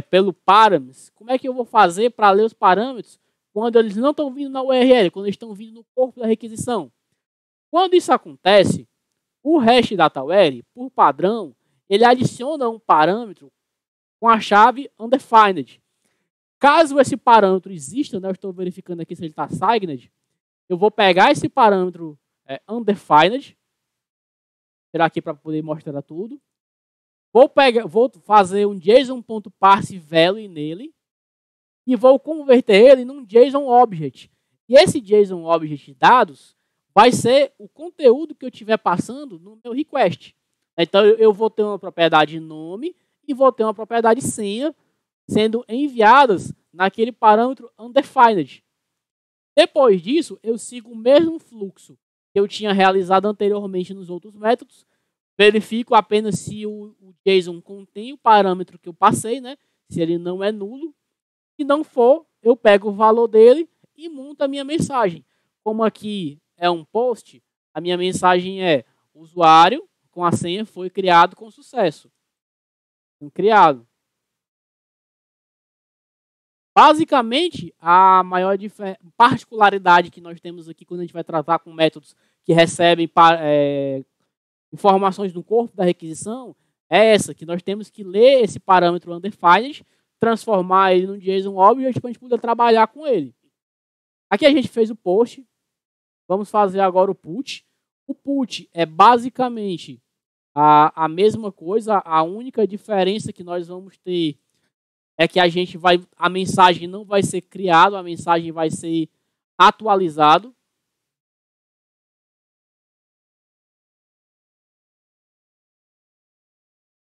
pelo params, como é que eu vou fazer para ler os parâmetros quando eles não estão vindo na URL, quando eles estão vindo no corpo da requisição? Quando isso acontece, o REST DataWare, por padrão, ele adiciona um parâmetro com a chave undefined. Caso esse parâmetro exista, né, eu estou verificando aqui se ele está signed, eu vou pegar esse parâmetro undefined, tirar aqui para poder mostrar tudo. Vou fazer um JSON.parseValue nele e vou converter ele num JSON_object. E esse JSON Object de dados vai ser o conteúdo que eu estiver passando no meu request. Então, eu vou ter uma propriedade nome e vou ter uma propriedade senha sendo enviadas naquele parâmetro undefined. Depois disso, eu sigo o mesmo fluxo que eu tinha realizado anteriormente nos outros métodos. Verifico apenas se o JSON contém o parâmetro que eu passei, né? Se ele não é nulo. Se não for, eu pego o valor dele e monto a minha mensagem. Como aqui é um post, a minha mensagem é: usuário com a senha foi criado com sucesso. Criado. Basicamente, a maior particularidade que nós temos aqui quando a gente vai tratar com métodos que recebem informações no corpo da requisição é essa, que nós temos que ler esse parâmetro undefined, transformar ele num JSON Object para a gente poder trabalhar com ele. Aqui a gente fez o post, vamos fazer agora o put. O put é basicamente a mesma coisa, a única diferença que nós vamos ter é que a mensagem não vai ser criada, a mensagem vai ser atualizado.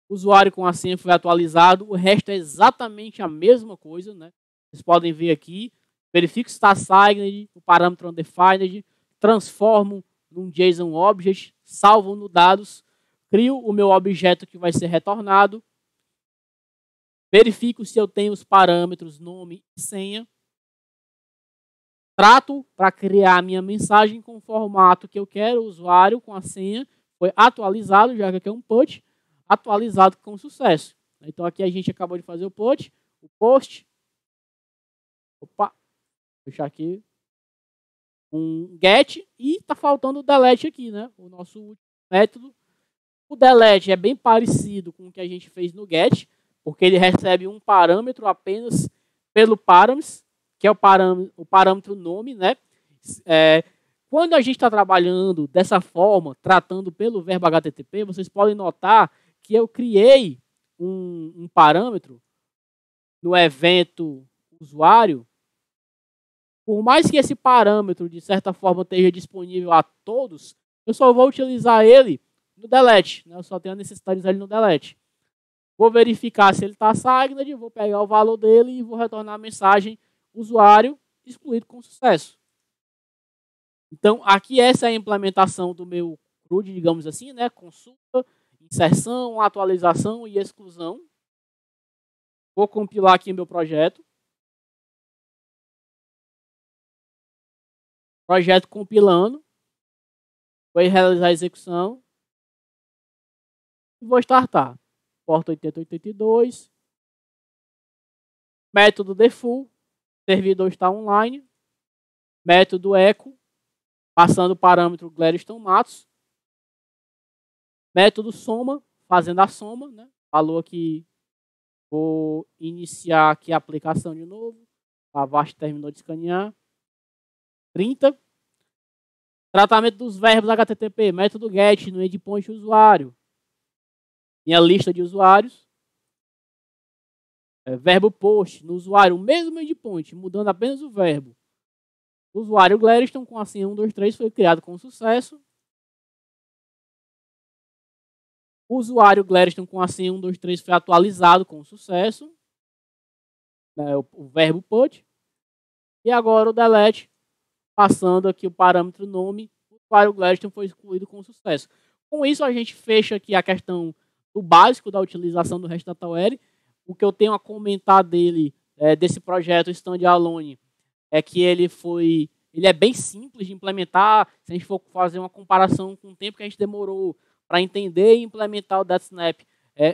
O usuário com a senha foi atualizado, o resto é exatamente a mesma coisa, né? Vocês podem ver aqui, verifico se está signed, o parâmetro undefined, transformo num JSON Object, salvo no dados, crio o meu objeto que vai ser retornado, verifico se eu tenho os parâmetros nome e senha, trato para criar a minha mensagem com o formato que eu quero, o usuário com a senha foi atualizado, já que aqui é um put, atualizado com sucesso. Então aqui a gente acabou de fazer o put, o post, opa, vou fechar aqui, um get e está faltando o delete aqui, né? O nosso último método. O delete é bem parecido com o que a gente fez no get, porque ele recebe um parâmetro apenas pelo params, que é o parâmetro nome, né? Quando a gente está trabalhando dessa forma, tratando pelo verbo HTTP, vocês podem notar que eu criei um parâmetro no evento usuário. Por mais que esse parâmetro, de certa forma, esteja disponível a todos, eu só vou utilizar ele no delete, né? Eu só tenho a necessidade de usar ele no delete. Vou verificar se ele está signed, vou pegar o valor dele e vou retornar a mensagem usuário excluído com sucesso. Então, aqui essa é a implementação do meu CRUD, digamos assim, né? Consulta, inserção, atualização e exclusão. Vou compilar aqui meu projeto. Projeto compilando. Vou realizar a execução. E vou startar. Porta 8082. Método default. Servidor está online. Método echo. Passando o parâmetro Gladstone Matos. Método soma. Fazendo a soma, né? Falou aqui. Vou iniciar aqui a aplicação de novo. A Avast terminou de escanear. 30. Tratamento dos verbos HTTP. Método get no endpoint usuário. Minha lista de usuários. Verbo post no usuário. O mesmo endpoint, mudando apenas o verbo. O usuário Gladstone com a senha 123 foi criado com sucesso. O usuário Gladstone com a senha 123 foi atualizado com sucesso. O verbo put. E agora o delete, passando aqui o parâmetro nome, o usuário Gladstone foi excluído com sucesso. Com isso, a gente fecha aqui a questão do básico da utilização do REST Data Ware. O que eu tenho a comentar dele, desse projeto standalone, é que ele é bem simples de implementar. Se a gente for fazer uma comparação com o tempo que a gente demorou para entender e implementar o DataSnap,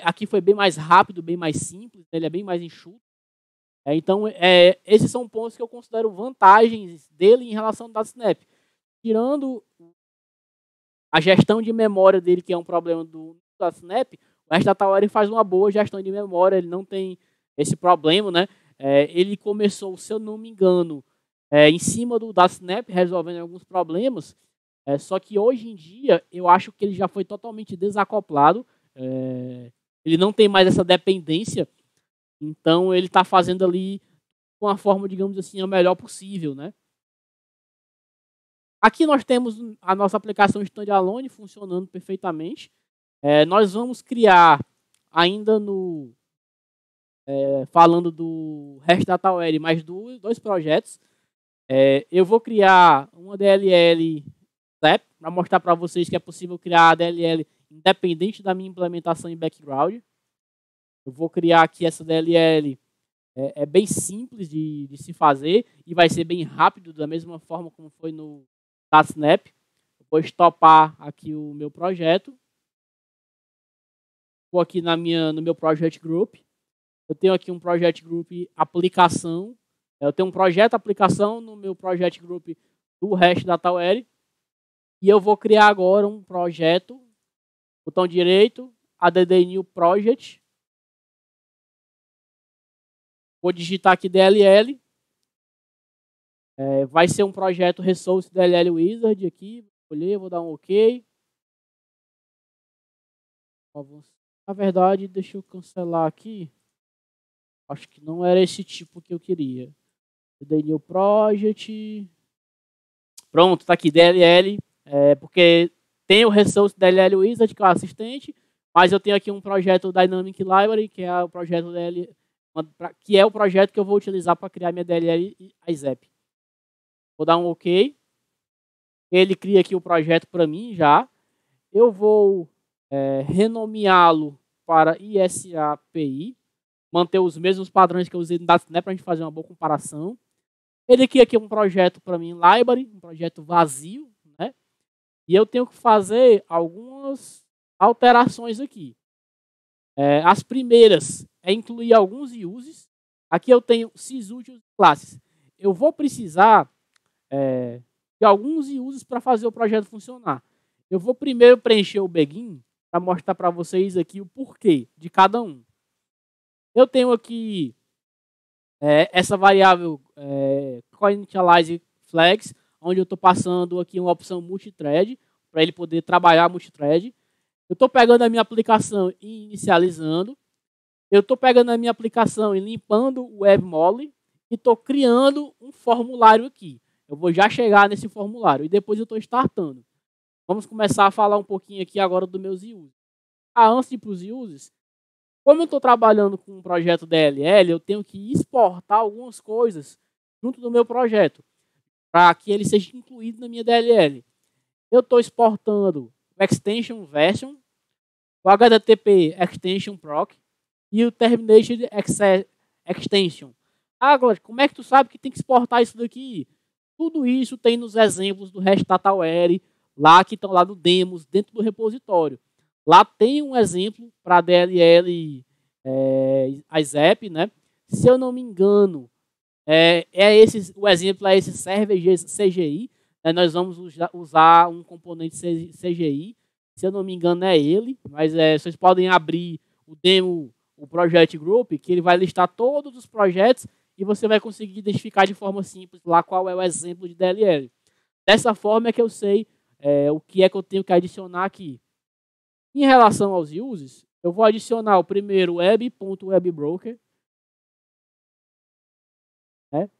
aqui foi bem mais rápido, bem mais simples, ele é bem mais enxuto. Então, esses são pontos que eu considero vantagens dele em relação ao DataSnap. Tirando a gestão de memória dele, que é um problema do DataSnap, o REST Data Ware faz uma boa gestão de memória, ele não tem esse problema, né? Ele começou, se eu não me engano, em cima do DataSnap, resolvendo alguns problemas, só que hoje em dia eu acho que ele já foi totalmente desacoplado, ele não tem mais essa dependência, então ele está fazendo ali com a forma, digamos assim, a melhor possível, né? Aqui nós temos a nossa aplicação standalone funcionando perfeitamente. Nós vamos criar ainda falando do REST Data Web, mais dois projetos. Eu vou criar uma DLL para mostrar para vocês que é possível criar a DLL independente da minha implementação em background. Eu vou criar aqui essa DLL, é bem simples de se fazer e vai ser bem rápido, da mesma forma como foi no DataSnap. Vou estopar aqui o meu projeto. Vou aqui no meu Project Group. Eu tenho aqui um Project Group aplicação. Eu tenho um projeto aplicação no meu Project Group do REST DataWare. E eu vou criar agora um projeto. Botão direito, add new project. Vou digitar aqui DLL. Vai ser um projeto Resource DLL Wizard aqui. Vou escolher, vou dar um OK. Na verdade, deixa eu cancelar aqui. Acho que não era esse tipo que eu queria. Add new project. Pronto, tá aqui DLL. Porque tem o Resource DLL Wizard, que é o assistente. Mas eu tenho aqui um projeto Dynamic Library, que é o projeto DLL, que é o projeto que eu vou utilizar para criar minha DLL e ISAP. Vou dar um OK. Ele cria aqui o projeto para mim já. Eu vou renomeá-lo para ISAPI. Manter os mesmos padrões que eu usei no DataSnap para a gente fazer uma boa comparação. Ele cria aqui um projeto para mim, library, um projeto vazio, né? E eu tenho que fazer algumas alterações aqui. As primeiras é incluir alguns uses. Aqui eu tenho sysutils classes. Eu vou precisar de alguns uses para fazer o projeto funcionar. Eu vou primeiro preencher o begin para mostrar para vocês aqui o porquê de cada um. Eu tenho aqui essa variável coinitialize flags, onde eu estou passando aqui uma opção multithread para ele poder trabalhar multithread. Eu estou pegando a minha aplicação e inicializando. Eu estou pegando a minha aplicação e limpando o WebMoly e estou criando um formulário aqui. Eu vou já chegar nesse formulário e depois eu estou startando. Vamos começar a falar um pouquinho aqui agora dos meus uses. Antes de ir para os uses, como eu estou trabalhando com um projeto DLL, eu tenho que exportar algumas coisas junto do meu projeto para que ele seja incluído na minha DLL. Eu estou exportando o extension version, o HTTP extension proc e o termination extension. Agora, como é que tu sabe que tem que exportar isso daqui? Tudo isso tem nos exemplos do REST DataWare, lá que estão lá no demos, dentro do repositório. Lá tem um exemplo para DLL ISAP, né? Se eu não me engano, o exemplo é esse server CGI. Nós vamos usar um componente CGI. Se eu não me engano, é ele. Mas vocês podem abrir o demo, o Project Group, que ele vai listar todos os projetos e você vai conseguir identificar de forma simples lá qual é o exemplo de DLL. Dessa forma é que eu sei o que é que eu tenho que adicionar aqui. Em relação aos uses, eu vou adicionar o primeiro web.webbroker.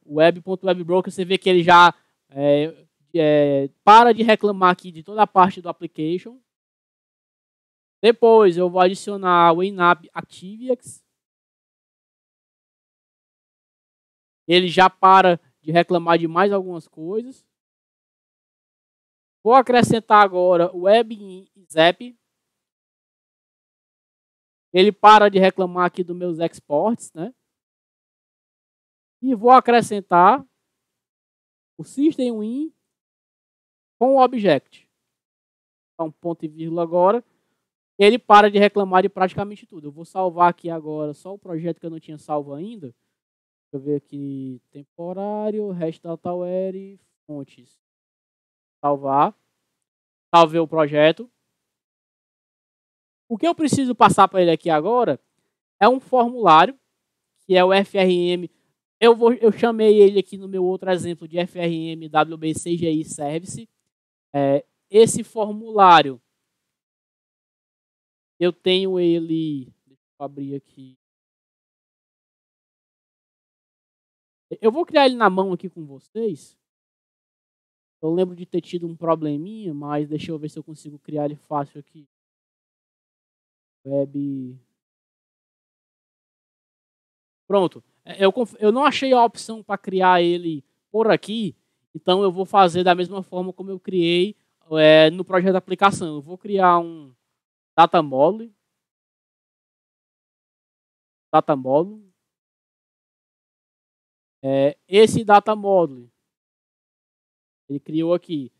O web.webbroker, você vê que ele já para de reclamar aqui de toda a parte do application. Depois eu vou adicionar o INAP ActiveX. Ele já para de reclamar de mais algumas coisas. Vou acrescentar agora o WebISAP. Ele para de reclamar aqui dos meus exports, né? E vou acrescentar o systemwin com o object. Então, ponto e vírgula agora. Ele para de reclamar de praticamente tudo. Eu vou salvar aqui agora só o projeto que eu não tinha salvo ainda. Deixa eu ver aqui. Temporário, REST DataWare, fontes. Salvar. Salvei o projeto. O que eu preciso passar para ele aqui agora é um formulário, que é o FRM. Eu chamei ele aqui no meu outro exemplo de FRM WB CGI Service. Esse formulário, eu tenho ele. Deixa eu abrir aqui. Eu vou criar ele na mão aqui com vocês. Eu lembro de ter tido um probleminha, mas deixa eu ver se eu consigo criar ele fácil aqui. Web. Pronto. Eu não achei a opção para criar ele por aqui, então eu vou fazer da mesma forma como eu criei no projeto de aplicação. Eu vou criar um data model. Esse data model, ele criou aqui.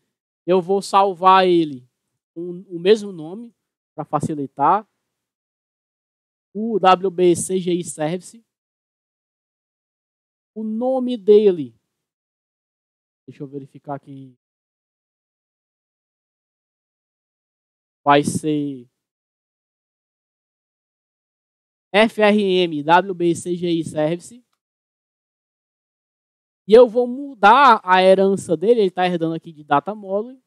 Eu vou salvar ele com o mesmo nome, para facilitar. O WB CGI Service. O nome dele, deixa eu verificar aqui, vai ser FRM WB CGI Service. E eu vou mudar a herança dele, ele está herdando aqui de data model.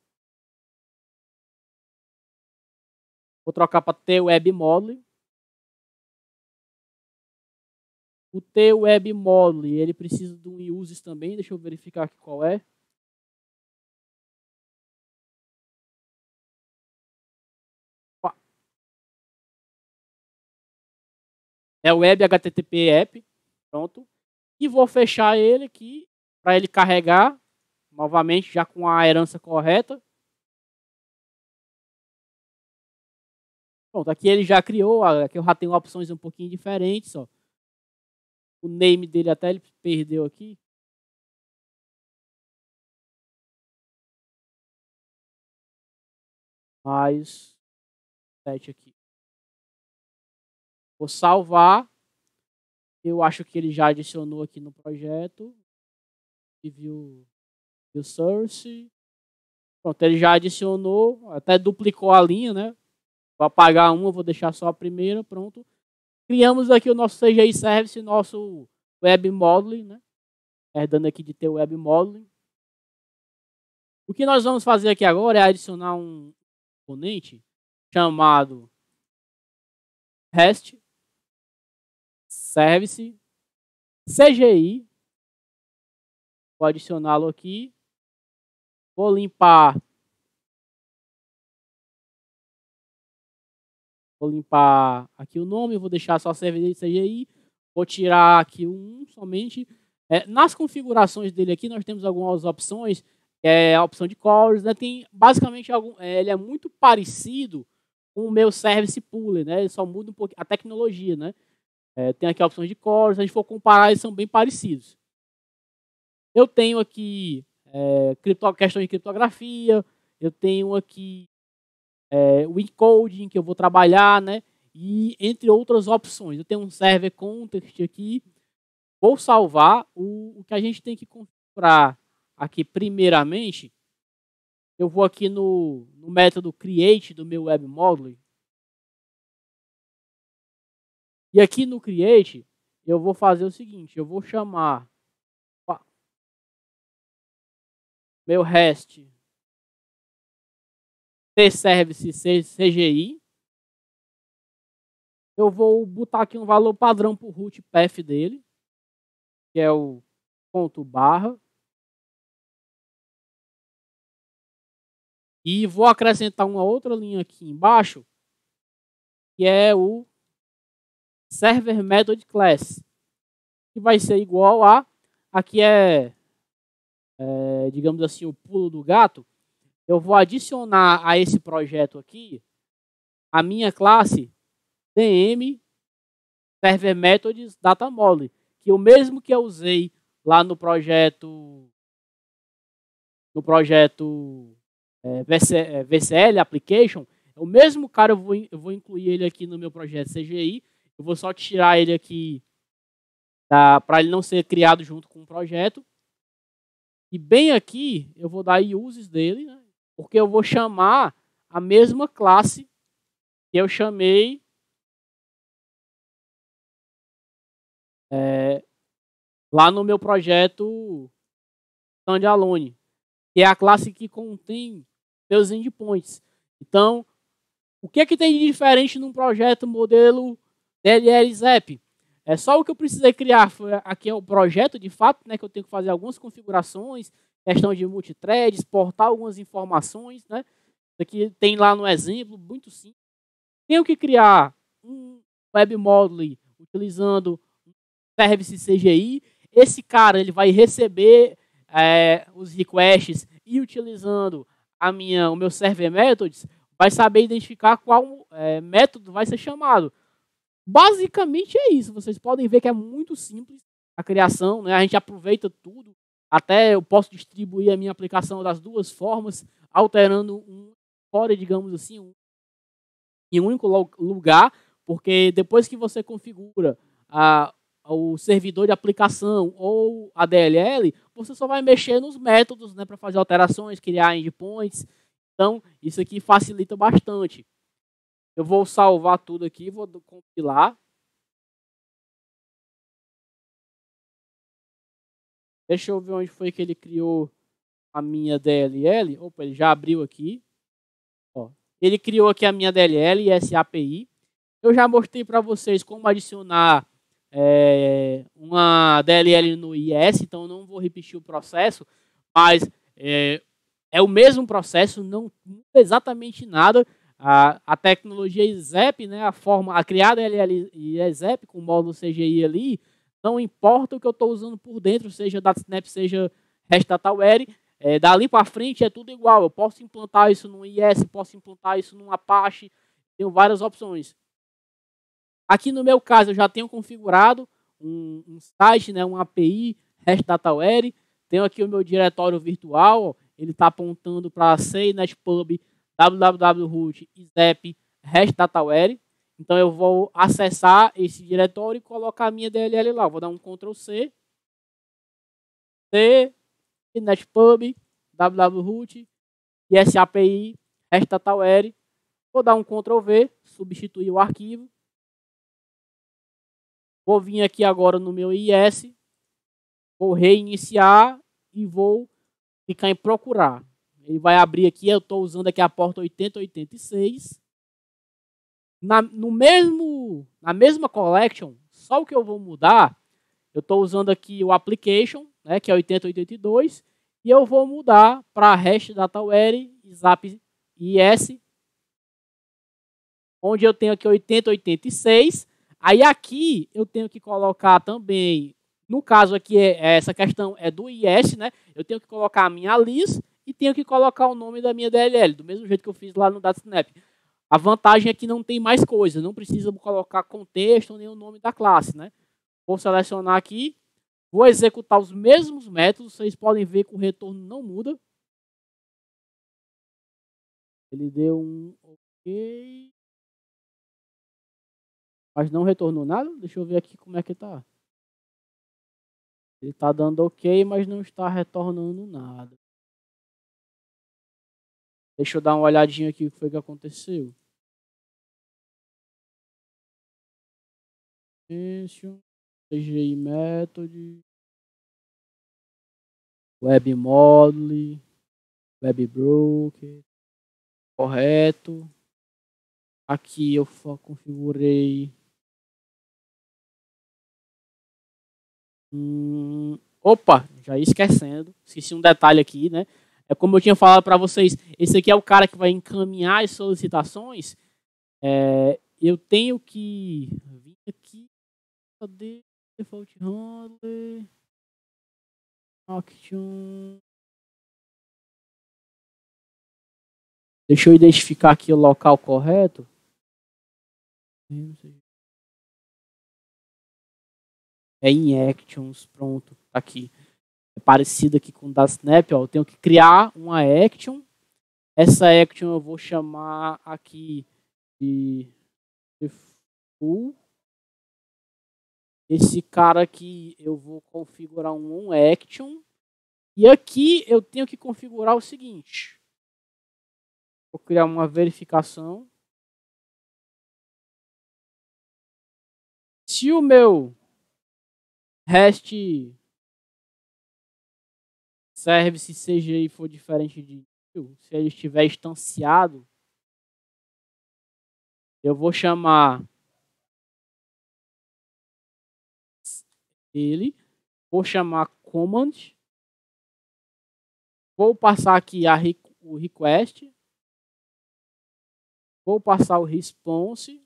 Vou trocar para TWeb model. O TWeb model, ele precisa de um uses também, deixa eu verificar aqui qual é. É o Web HTTP App, pronto. E vou fechar ele aqui para ele carregar novamente já com a herança correta. Pronto, aqui ele já criou, aqui eu já tenho opções um pouquinho diferentes, ó. O name dele até ele perdeu aqui. Mais 7 aqui. Vou salvar. Eu acho que ele já adicionou aqui no projeto. View source. Pronto, ele já adicionou, até duplicou a linha, né? Vou apagar uma, vou deixar só a primeira, pronto. Criamos aqui o nosso CGI Service, nosso Web Modeling, né? Herdando aqui de ter o Web Modeling. O que nós vamos fazer aqui agora é adicionar um componente chamado REST Service CGI. Vou adicioná-lo aqui. Vou limpar aqui o nome, vou deixar só servidor de CGI. Vou tirar aqui um somente. Nas configurações dele aqui, nós temos algumas opções. A opção de cores, né? Tem basicamente ele é muito parecido com o meu Service Pooler, né? Ele só muda um pouco a tecnologia, né? Tem aqui a opção de cores, se a gente for comparar, eles são bem parecidos. Eu tenho aqui questão de criptografia, eu tenho aqui o encoding que eu vou trabalhar, né? E entre outras opções. Eu tenho um server context aqui. Vou salvar. O que a gente tem que configurar aqui primeiramente, eu vou aqui no método create do meu web model. E aqui no create, eu vou fazer o seguinte, eu vou chamar meu REST T-Service CGI. Eu vou botar aqui um valor padrão para o root path dele, que é o ./. E vou acrescentar uma outra linha aqui embaixo, que é o Server Method Class, que vai ser igual a, aqui digamos assim, o pulo do gato. Eu vou adicionar a esse projeto aqui a minha classe DM Server Methods Data Model, que é o mesmo que eu usei lá no projeto VCL Application. É o mesmo cara, eu vou incluir ele aqui no meu projeto CGI. Eu vou só tirar ele aqui para ele não ser criado junto com o projeto. E bem aqui eu vou dar uses dele, né? Porque eu vou chamar a mesma classe que eu chamei lá no meu projeto Standalone, que é a classe que contém meus endpoints. Então, o que tem de diferente num projeto modelo DLL Zap? Só o que eu precisei criar aqui é o projeto, de fato, né, que eu tenho que fazer algumas configurações, questão de multithread, exportar algumas informações, né? Isso aqui tem lá no exemplo, muito simples. Tenho que criar um web module utilizando um service CGI. Esse cara ele vai receber os requests e utilizando o meu server methods, vai saber identificar qual método vai ser chamado. Basicamente é isso. Vocês podem ver que é muito simples a criação, né? A gente aproveita tudo. Até eu posso distribuir a minha aplicação das duas formas, alterando um core, digamos assim, em um único lugar, porque depois que você configura o servidor de aplicação ou a DLL, você só vai mexer nos métodos, né, para fazer alterações, criar endpoints. Então, isso aqui facilita bastante. Eu vou salvar tudo aqui, vou compilar. Deixa eu ver onde foi que ele criou a minha DLL. Opa, ele já abriu aqui. Ó, ele criou aqui a minha DLL e essa API. Eu já mostrei para vocês como adicionar uma DLL no IS, então não vou repetir o processo, mas é o mesmo processo, não muda exatamente nada. A tecnologia ISAP, né, a criar DLL e ISAP com o módulo CGI ali, não importa o que eu estou usando por dentro, seja DataSnap, seja REST DataWare, dali para frente é tudo igual. Eu posso implantar isso no IS, posso implantar isso no Apache, tenho várias opções. Aqui no meu caso, eu já tenho configurado um site, né, uma API, REST DataWare. Tenho aqui o meu diretório virtual, ele está apontando para CNetPub, www.root, ISAP, REST DataWare. Então eu vou acessar esse diretório e colocar a minha DLL lá. Vou dar um Ctrl C, CNetPub, www.root, IS API, REST DataWare. Vou dar um Ctrl V, substituir o arquivo. Vou vir aqui agora no meu IS, vou reiniciar e vou clicar em procurar. Ele vai abrir aqui, eu estou usando aqui a porta 8086. Na mesma collection, só o que eu vou mudar, eu estou usando aqui o application, né, que é 8082, e eu vou mudar para REST DataWare, ISAP IS, onde eu tenho aqui 8086. Aí aqui eu tenho que colocar também, no caso aqui essa questão é do IS, né? Eu tenho que colocar a minha list e tenho que colocar o nome da minha DLL, do mesmo jeito que eu fiz lá no DataSnap. A vantagem é que não tem mais coisa, não precisa colocar contexto nem o nome da classe, né? Vou selecionar aqui, vou executar os mesmos métodos, vocês podem ver que o retorno não muda. Ele deu um OK. Mas não retornou nada. Deixa eu ver aqui como é que tá. Ele está dando OK, mas não está retornando nada. Deixa eu dar uma olhadinha aqui o que foi que aconteceu. CGI Method, Web Module, Web Broker, correto. Aqui eu configurei. Opa, já ia esquecendo. Esqueci um detalhe aqui, né? É como eu tinha falado para vocês, esse aqui é o cara que vai encaminhar as solicitações. Eu tenho que vir aqui. Cadê? Default handler. Action. Deixa eu identificar aqui o local correto. É em Actions, pronto, tá aqui. É parecido aqui com o da Snap, ó. Eu tenho que criar uma action. Essa action eu vou chamar aqui de full. Esse cara aqui eu vou configurar um action. E aqui eu tenho que configurar o seguinte. Vou criar uma verificação. Se o meu REST service CGI for diferente de se ele estiver instanciado, eu vou chamar ele, vou chamar command Vou passar aqui o request. Vou passar o response.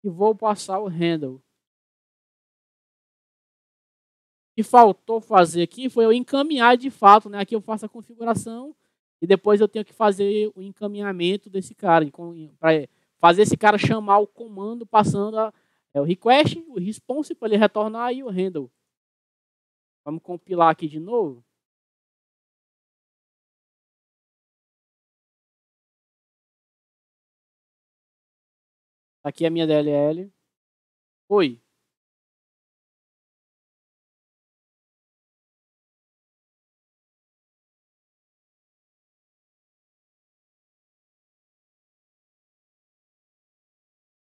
E vou passar o handle. O que faltou fazer aqui foi eu encaminhar de fato, né? Aqui eu faço a configuração e depois eu tenho que fazer o encaminhamento desse cara, para fazer esse cara chamar o comando passando o request, o response para ele retornar e o handle. Vamos compilar aqui de novo. Aqui é a minha DLL. Oi.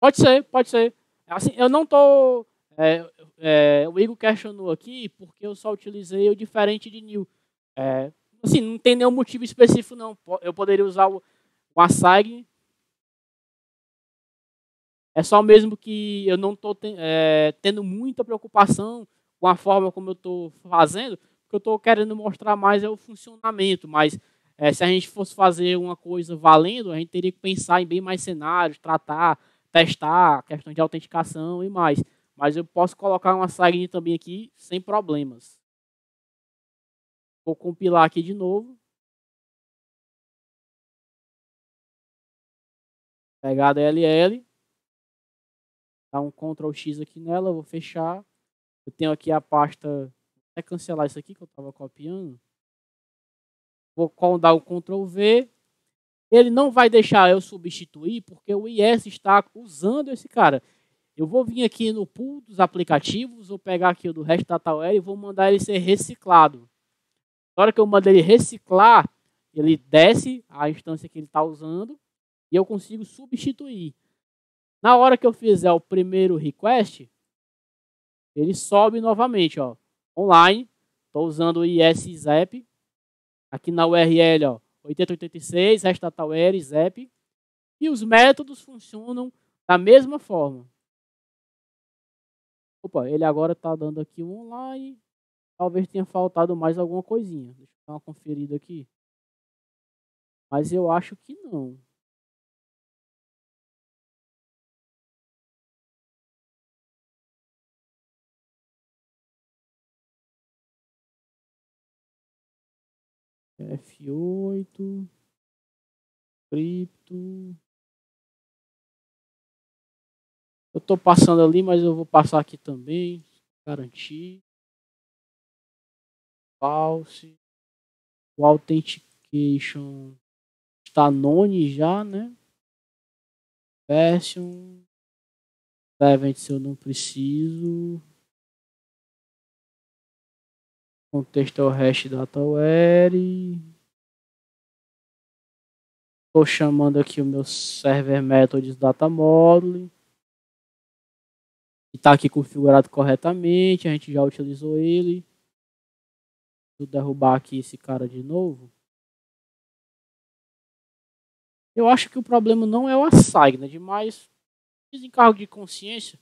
Pode ser, pode ser. Assim, eu não tô. O Igor questionou aqui porque eu só utilizei o diferente de new. Assim, não tem nenhum motivo específico, não. Eu poderia usar o assign. É só mesmo que eu não estou tendo muita preocupação com a forma como eu estou fazendo, porque eu estou querendo mostrar mais o funcionamento. Mas se a gente fosse fazer uma coisa valendo, a gente teria que pensar em bem mais cenários, tratar, testar, questão de autenticação e mais. Mas eu posso colocar uma sign também aqui sem problemas. Vou compilar aqui de novo. Pegar a DLL. Dar um Ctrl X aqui nela, vou fechar. Eu tenho aqui a pasta, vou até cancelar isso aqui que eu estava copiando. Vou dar o Ctrl V. Ele não vai deixar eu substituir porque o IS está usando esse cara. Eu vou vir aqui no pool dos aplicativos, vou pegar aqui o do REST-DataWare e vou mandar ele ser reciclado. Na hora que eu mandar ele reciclar, ele desce a instância que ele está usando e eu consigo substituir. Na hora que eu fizer o primeiro request, ele sobe novamente, ó, online. Estou usando o ISZap. Aqui na URL, ó, 8086, REST-DataWare, ZAP. E os métodos funcionam da mesma forma. Opa, ele agora está dando aqui um online. Talvez tenha faltado mais alguma coisinha. Deixa eu dar uma conferida aqui. Mas eu acho que não. F8. Cripto. Eu estou passando ali, mas eu vou passar aqui também. Garantir. False. O Authentication está none já, né? Version. Event se eu não preciso. Contexto é o REST-DataWare. Estou chamando aqui o meu server methods datamodule. Está aqui configurado corretamente. A gente já utilizou ele. Vou derrubar aqui esse cara de novo. Eu acho que o problema não é o assigned, mas desencargo de consciência.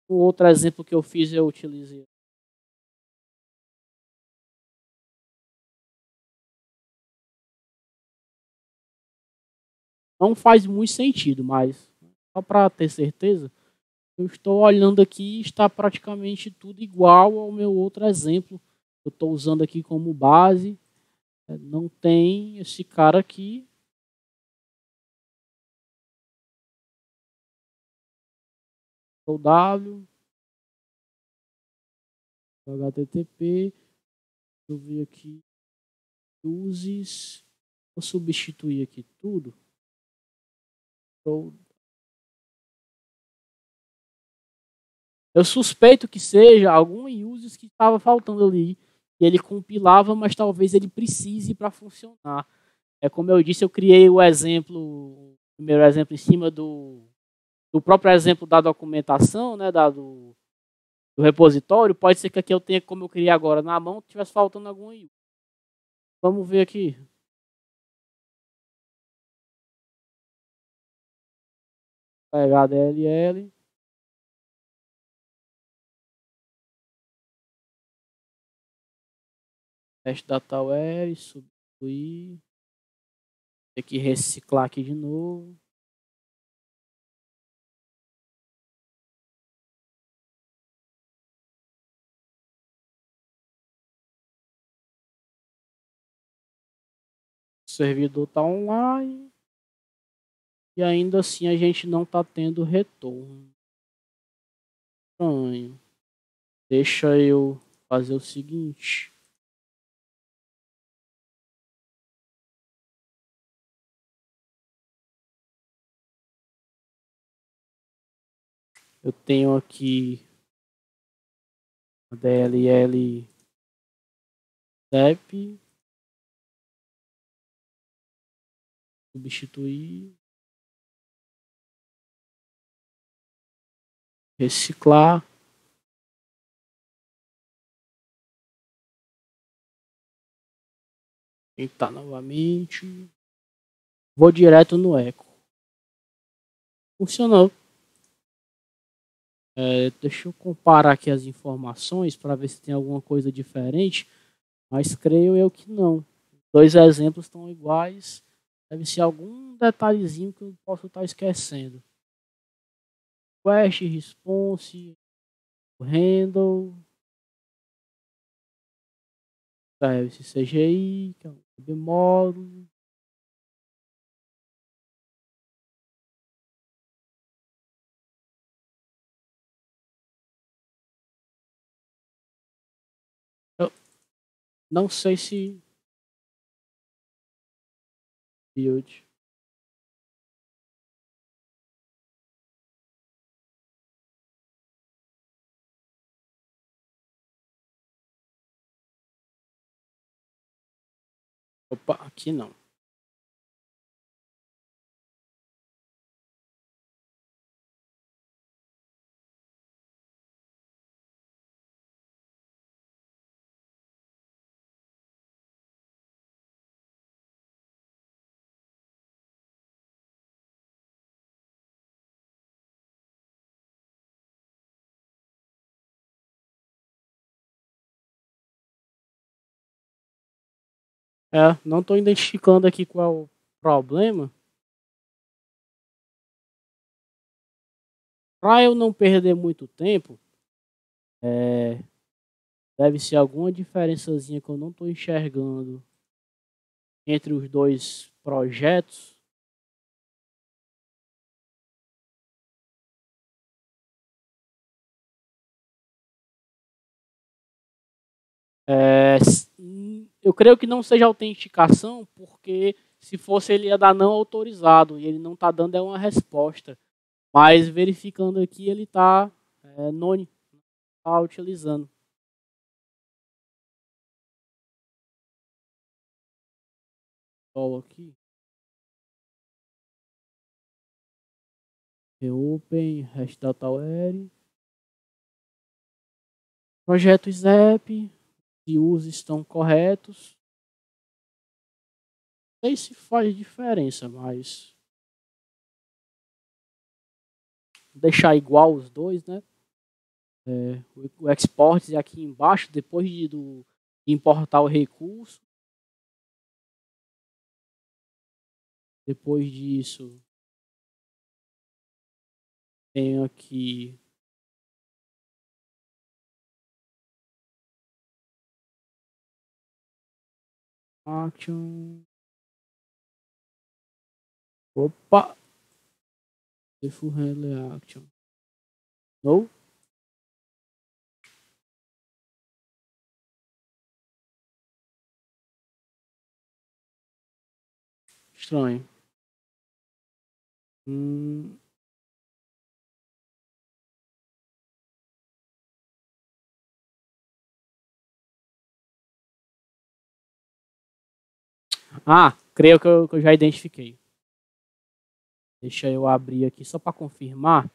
O outro exemplo que eu fiz eu utilizei. Não faz muito sentido, mas só para ter certeza, eu estou olhando aqui e está praticamente tudo igual ao meu outro exemplo. Eu estou usando aqui como base. Não tem esse cara aqui. O W. HTTP. Eu vi aqui. Uses. Vou substituir aqui tudo. Eu suspeito que seja algum uses que estava faltando ali. E ele compilava, mas talvez ele precise para funcionar. Como eu disse, eu criei o primeiro exemplo em cima do próprio exemplo da documentação, né, do repositório. Pode ser que aqui eu tenha, como eu criei agora na mão, tivesse faltando algum use. Vamos ver aqui. Pegar a DLL. Hash dataware, substituir. Tem que reciclar aqui de novo. O servidor está online. E ainda assim a gente não está tendo retorno. Estranho. Deixa eu fazer o seguinte. Eu tenho aqui a DLL step. Substituir. Reciclar. Tentar novamente. Vou direto no eco. Funcionou. Deixa eu comparar aqui as informações para ver se tem alguma coisa diferente. Mas creio eu que não. Dois exemplos estão iguais. Deve ser algum detalhezinho que eu posso estar esquecendo. Request, response, handle, service CGI, que é um submódulo. Eu não sei se build. Opa, aqui não. Não estou identificando aqui qual é o problema. Para eu não perder muito tempo, deve ser alguma diferençazinha que eu não estou enxergando entre os dois projetos. Eu creio que não seja autenticação, porque se fosse ele ia dar não autorizado e ele não está dando uma resposta. Mas verificando aqui ele está não está utilizando. Só aqui. Reopen, HashDataWare. Projeto ZEP. Se os estão corretos. Não sei se faz diferença, mas deixar igual os dois, né? O export aqui embaixo, depois de importar o recurso. Depois disso, tenho aqui action. Opa! If handle action. No? Estranho. Creio que eu já identifiquei. Deixa eu abrir aqui só para confirmar.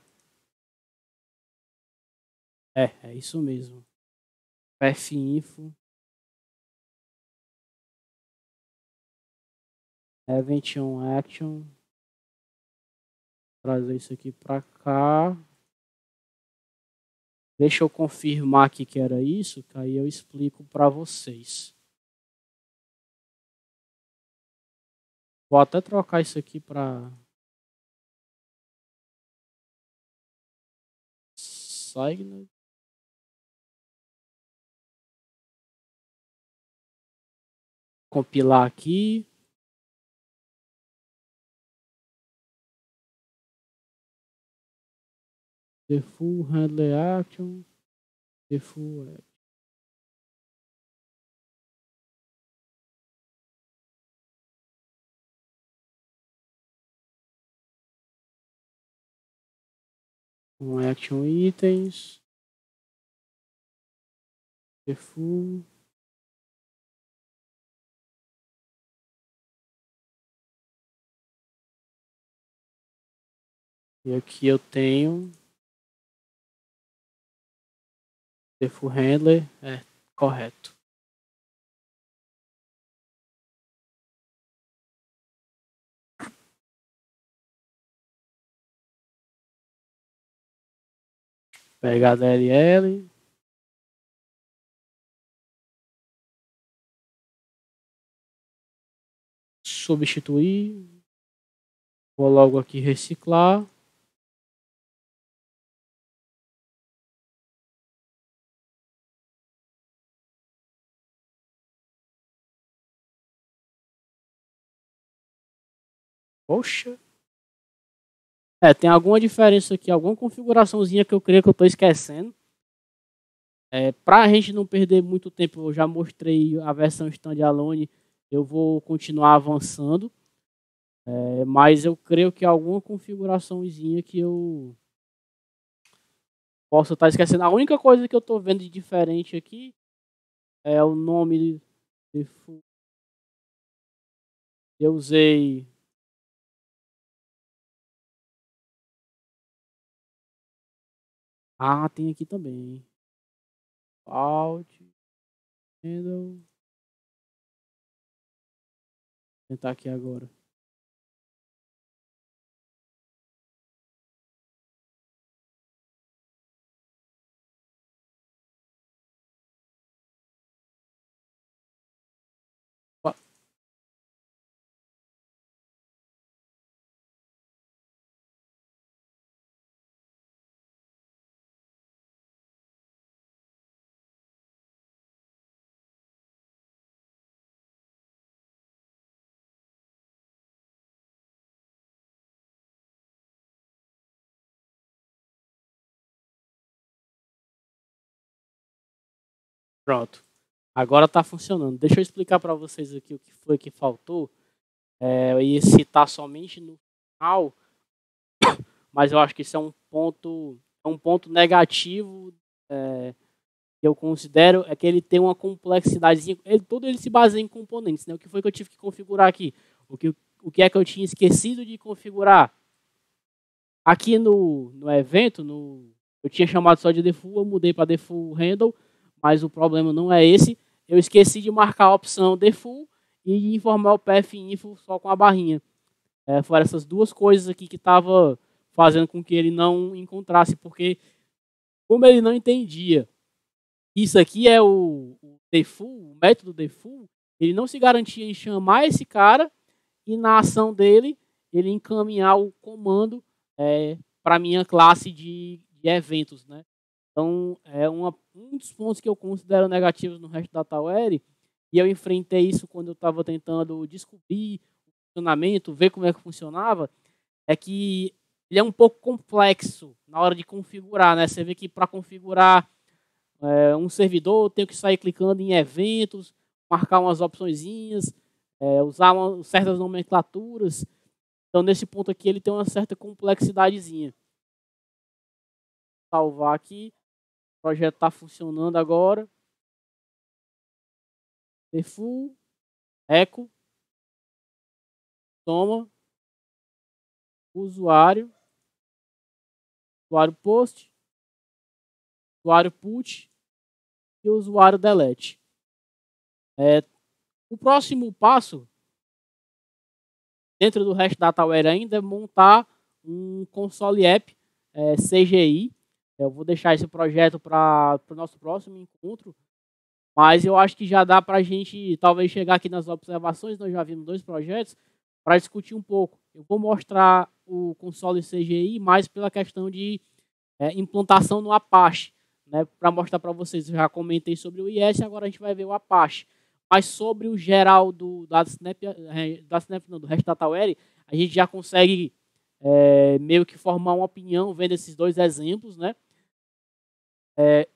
É isso mesmo. Pinfo. Event on action. Trazer isso aqui para cá. Deixa eu confirmar aqui que era isso, que aí eu explico para vocês. Vou até trocar isso aqui para Signet. Compilar aqui. Default handler action. Default action. Action itens. Default. E aqui eu tenho default handler, correto. Pegar a DLL. Substituir. Vou logo aqui reciclar. Poxa. Tem alguma diferença aqui, alguma configuraçãozinha que eu creio que eu estou esquecendo. Para a gente não perder muito tempo, eu já mostrei a versão standalone, eu vou continuar avançando. Mas eu creio que alguma configuraçãozinha que eu posso estar esquecendo. A única coisa que eu estou vendo de diferente aqui é o nome default. Eu usei tem aqui também. Alt, handle. Vou tentar aqui agora. Pronto. Agora está funcionando. Deixa eu explicar para vocês aqui o que foi que faltou. Eu ia citar somente no final, mas eu acho que isso é um ponto negativo que eu considero, é que ele tem uma complexidade. Todo ele se baseia em componentes. Né? O que foi que eu tive que configurar aqui? O que é que eu tinha esquecido de configurar? Aqui no evento, eu tinha chamado só de default, eu mudei para default handle, mas o problema não é esse. Eu esqueci de marcar a opção default e informar o pfinfo só com a barrinha. Foram essas duas coisas aqui que estava fazendo com que ele não encontrasse, porque como ele não entendia, isso aqui é o default, o método default, ele não se garantia em chamar esse cara e na ação dele, ele encaminhar o comando para a minha classe de eventos. Né? Então, um dos pontos que eu considero negativos no REST DataWare, e eu enfrentei isso quando eu estava tentando descobrir o funcionamento, ver como é que funcionava, é que ele é um pouco complexo na hora de configurar. Né? Você vê que para configurar um servidor, eu tenho que sair clicando em eventos, marcar umas opçõezinhas, usar certas nomenclaturas. Então, nesse ponto aqui, ele tem uma certa complexidadezinha. Salvar aqui. O projeto está funcionando agora. Default, echo, toma, usuário post, usuário put e usuário delete. O próximo passo dentro do REST DataWare ainda é montar um console app CGI. Eu vou deixar esse projeto para o nosso próximo encontro, mas eu acho que já dá para a gente talvez chegar aqui nas observações. Nós já vimos 2 projetos, para discutir um pouco. Eu vou mostrar o console CGI mais pela questão de implantação no Apache, né, para mostrar para vocês. Eu já comentei sobre o IS, agora a gente vai ver o Apache. Mas sobre o geral do Snap, não, do REST Data Ware, a gente já consegue meio que formar uma opinião vendo esses dois exemplos, né?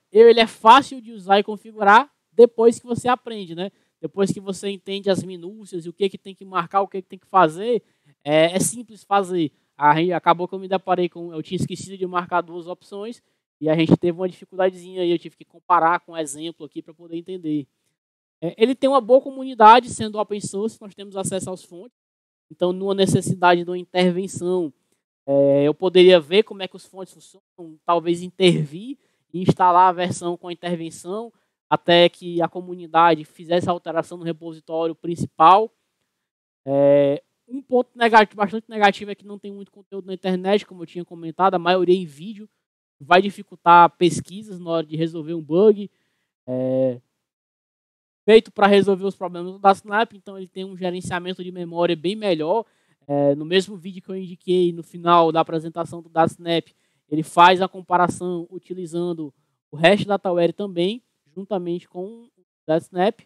Ele é fácil de usar e configurar depois que você aprende, né? Depois que você entende as minúcias e o que tem que marcar, o que tem que fazer, é simples fazer. Acabou que eu me deparei com... Eu tinha esquecido de marcar duas opções e a gente teve uma dificuldadezinha aí. Eu tive que comparar com um exemplo aqui para poder entender. Ele tem uma boa comunidade, sendo open source, nós temos acesso aos fontes. Então, numa necessidade de uma intervenção, eu poderia ver como é que os fontes funcionam, talvez intervir e instalar a versão com a intervenção até que a comunidade fizesse a alteração no repositório principal. Um ponto negativo, bastante negativo é que não tem muito conteúdo na internet, como eu tinha comentado, a maioria em vídeo, vai dificultar pesquisas na hora de resolver um bug. Feito para resolver os problemas do DataSnap, então ele tem um gerenciamento de memória bem melhor. No mesmo vídeo que eu indiquei no final da apresentação do DataSnap, ele faz a comparação utilizando o REST DataWare também, juntamente com o DataSnap.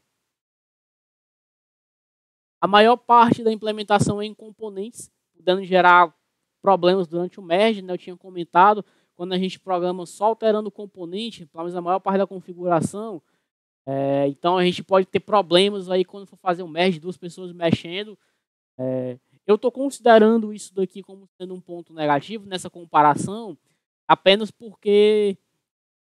A maior parte da implementação é em componentes, podendo gerar problemas durante o merge, né? Eu tinha comentado, quando a gente programa só alterando o componente, pelo menos a maior parte da configuração, então a gente pode ter problemas aí quando for fazer um merge, duas pessoas mexendo. Eu estou considerando isso daqui como sendo um ponto negativo nessa comparação, apenas porque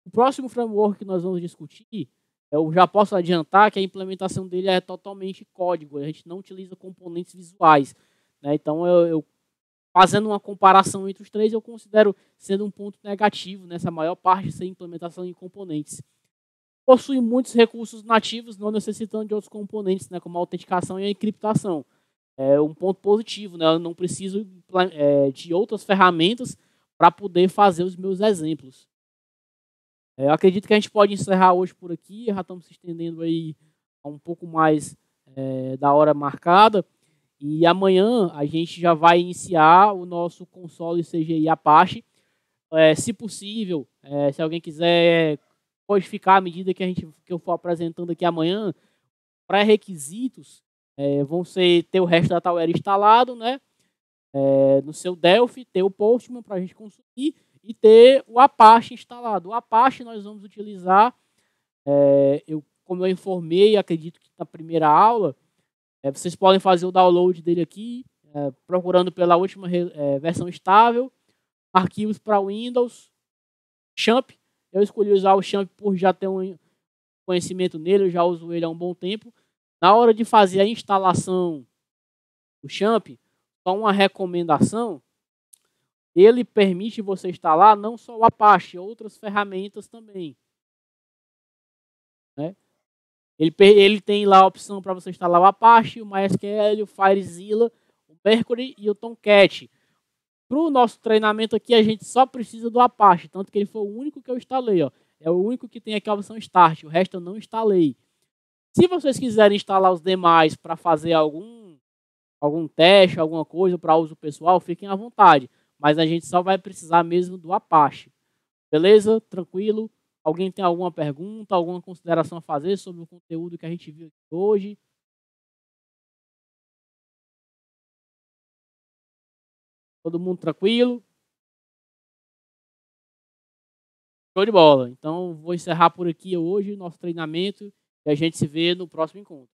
o próximo framework que nós vamos discutir, eu já posso adiantar que a implementação dele é totalmente código, a gente não utiliza componentes visuais, né? Então, eu fazendo uma comparação entre os três, eu considero sendo um ponto negativo nessa maior parte ser implementação em componentes. Possui muitos recursos nativos, não necessitando de outros componentes, né, como a autenticação e a encriptação. É um ponto positivo, né? Eu não preciso de outras ferramentas para poder fazer os meus exemplos. Eu acredito que a gente pode encerrar hoje por aqui, já estamos se estendendo aí a um pouco mais da hora marcada. E amanhã a gente já vai iniciar o nosso console CGI Apache. Se possível, se alguém quiser codificar à medida que eu for apresentando aqui amanhã, pré-requisitos vão ser ter o REST DataWare instalado, né? No seu Delphi, ter o Postman para a gente consumir e ter o Apache instalado. O Apache nós vamos utilizar, como eu informei, acredito que na primeira aula, vocês podem fazer o download dele aqui, procurando pela última versão estável, arquivos para Windows, Champ. Eu escolhi usar o Champ por já ter um conhecimento nele, eu já uso ele há um bom tempo. Na hora de fazer a instalação do Champ, só uma recomendação, ele permite você instalar não só o Apache, outras ferramentas também. Né? Ele tem lá a opção para você instalar o Apache, o MySQL, o FileZilla, o Mercury e o Tomcat. Para o nosso treinamento aqui, a gente só precisa do Apache, tanto que ele foi o único que eu instalei. Ó. É o único que tem aqui a opção Start, o resto eu não instalei. Se vocês quiserem instalar os demais para fazer algum teste, alguma coisa para uso pessoal, fiquem à vontade. Mas a gente só vai precisar mesmo do Apache. Beleza? Tranquilo? Alguém tem alguma pergunta, alguma consideração a fazer sobre o conteúdo que a gente viu aqui hoje? Todo mundo tranquilo? Show de bola. Então, vou encerrar por aqui hoje o nosso treinamento e a gente se vê no próximo encontro.